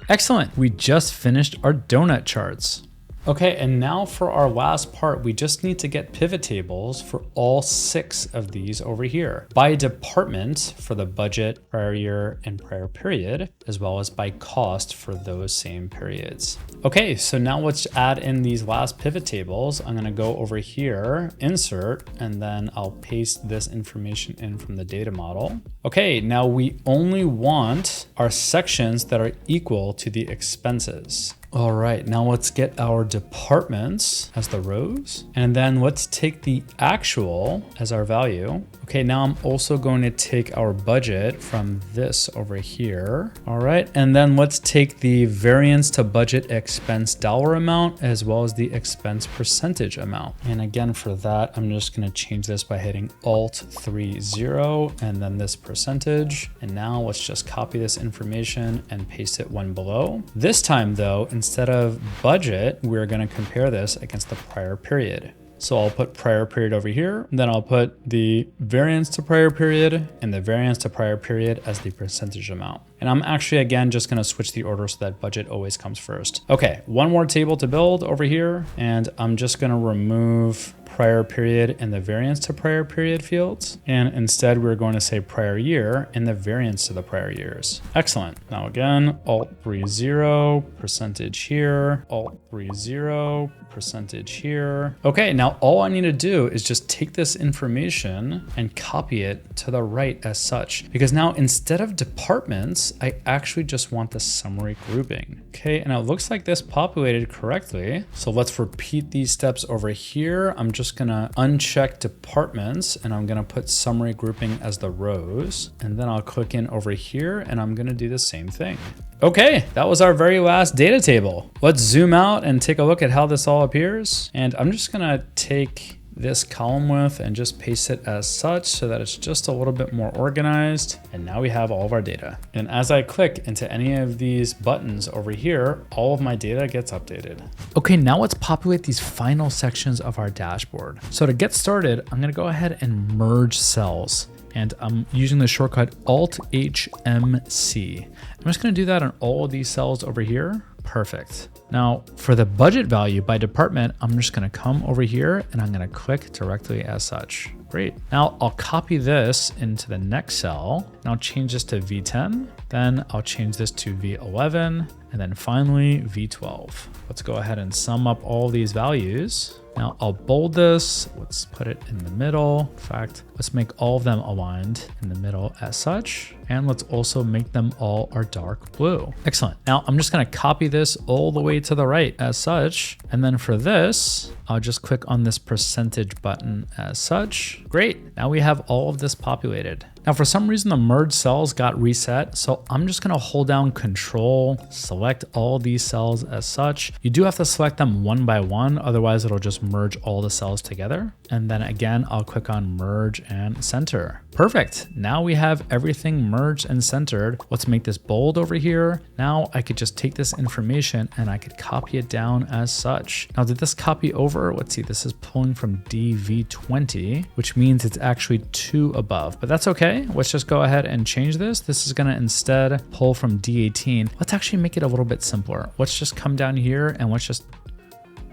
Excellent, we just finished our donut charts. Okay, and now for our last part, we just need to get pivot tables for all 6 of these over here. By department for the budget, prior year, and prior period, as well as by cost for those same periods. Okay, so now let's add in these last pivot tables. I'm gonna go over here, insert, and then I'll paste this information in from the data model. Okay, now we only want our sections that are equal to the expenses. All right, now let's get our departments as the rows, and then let's take the actual as our value. Okay, now I'm also going to take our budget from this over here. All right, and then let's take the variance to budget expense dollar amount as well as the expense percentage amount. And again, for that, I'm just gonna change this by hitting Alt+30 and then this percentage. And now let's just copy this information and paste it one below. This time though, instead of budget, we're going to compare this against the prior period. So I'll put prior period over here, then I'll put the variance to prior period and the variance to prior period as the percentage amount. And I'm actually, again, just going to switch the order so that budget always comes first. Okay, one more table to build over here, and I'm just going to remove prior period and the variance to prior period fields. And instead, we're going to say prior year and the variance to the prior years. Excellent. Now again, Alt+30, percentage here, Alt+30, percentage here. Okay, now all I need to do is just take this information and copy it to the right as such. Because now instead of departments, I actually just want the summary grouping. Okay, and it looks like this populated correctly. So let's repeat these steps over here. I'm just gonna uncheck departments and I'm gonna put summary grouping as the rows. And then I'll click in over here and I'm gonna do the same thing. Okay, that was our very last data table. Let's zoom out and take a look at how this all appears. And I'm just gonna take this column width and just paste it as such so that it's just a little bit more organized. And now we have all of our data. And as I click into any of these buttons over here, all of my data gets updated. Okay, now let's populate these final sections of our dashboard. So to get started, I'm gonna go ahead and merge cells. And I'm using the shortcut Alt-HMC. I'm just gonna do that on all of these cells over here. Perfect. Now for the budget value by department, I'm just gonna come over here and I'm gonna click directly as such. Great. Now I'll copy this into the next cell and I'll change this to V10. Then I'll change this to V11 and then finally V12. Let's go ahead and sum up all these values. Now I'll bold this, let's put it in the middle. In fact, let's make all of them aligned in the middle as such. And let's also make them all our dark blue. Excellent. Now I'm just gonna copy this all the way to the right as such. And then for this, I'll just click on this percentage button as such. Great, now we have all of this populated. Now for some reason the merge cells got reset, so I'm just gonna hold down Control, select all these cells as such. You do have to select them one by one, otherwise it'll just merge all the cells together. And then again, I'll click on Merge and Center. Perfect, now we have everything merged and centered. Let's make this bold over here. Now I could just take this information and I could copy it down as such. Now did this copy over? Let's see, this is pulling from DV20, which means it's actually 2 above, but that's okay. Let's just go ahead and change this. This is gonna instead pull from D18. Let's actually make it a little bit simpler. Let's just come down here and let's just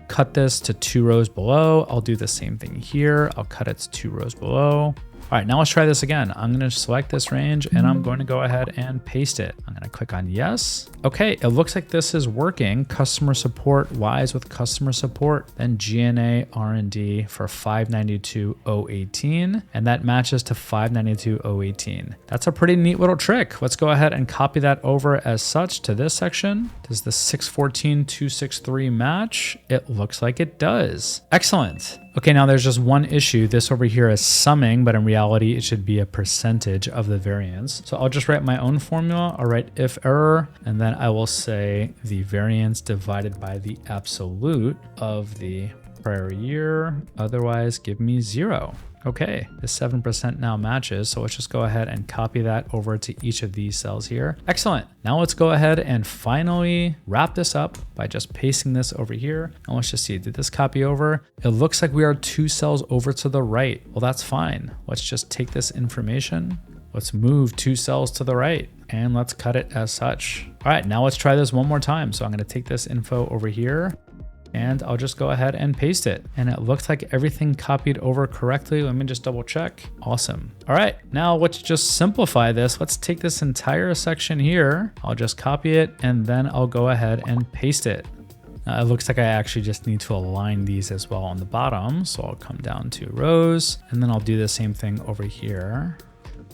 cut this to 2 rows below. I'll do the same thing here. I'll cut it to 2 rows below. All right, now let's try this again. I'm gonna select this range and I'm going to go ahead and paste it. I'm gonna click on yes. Okay, it looks like this is working. Customer support lies with customer support, then G&A R&D for 592,018, and that matches to 592,018. That's a pretty neat little trick. Let's go ahead and copy that over as such to this section. Does the 614,263 match? It looks like it does. Excellent. Okay, now there's just one issue. This over here is summing, but in reality, it should be a percentage of the variance. So I'll just write my own formula. I'll write if error, and then I will say the variance divided by the absolute of the prior year. Otherwise, give me 0. Okay, the 7% now matches. So let's just go ahead and copy that over to each of these cells here. Excellent. Now let's go ahead and finally wrap this up by just pasting this over here. And let's just see, did this copy over? It looks like we are 2 cells over to the right. Well, that's fine. Let's just take this information. Let's move 2 cells to the right and let's cut it as such. All right, now let's try this one more time. So I'm gonna take this info over here and I'll just go ahead and paste it. And it looks like everything copied over correctly. Let me just double check. Awesome. All right, now let's just simplify this. Let's take this entire section here. I'll just copy it and then I'll go ahead and paste it. It looks like I actually just need to align these as well on the bottom. So I'll come down to rows and then I'll do the same thing over here.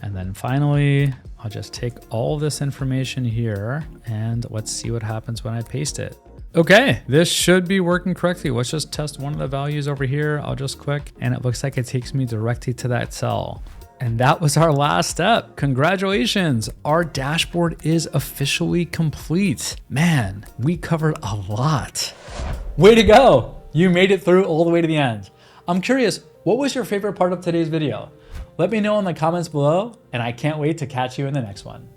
And then finally, I'll just take all this information here and let's see what happens when I paste it. Okay, this should be working correctly. Let's just test one of the values over here. I'll just click and it looks like it takes me directly to that cell. And that was our last step. Congratulations, our dashboard is officially complete. Man, we covered a lot. Way to go. You made it through all the way to the end. I'm curious, what was your favorite part of today's video? Let me know in the comments below, and I can't wait to catch you in the next one.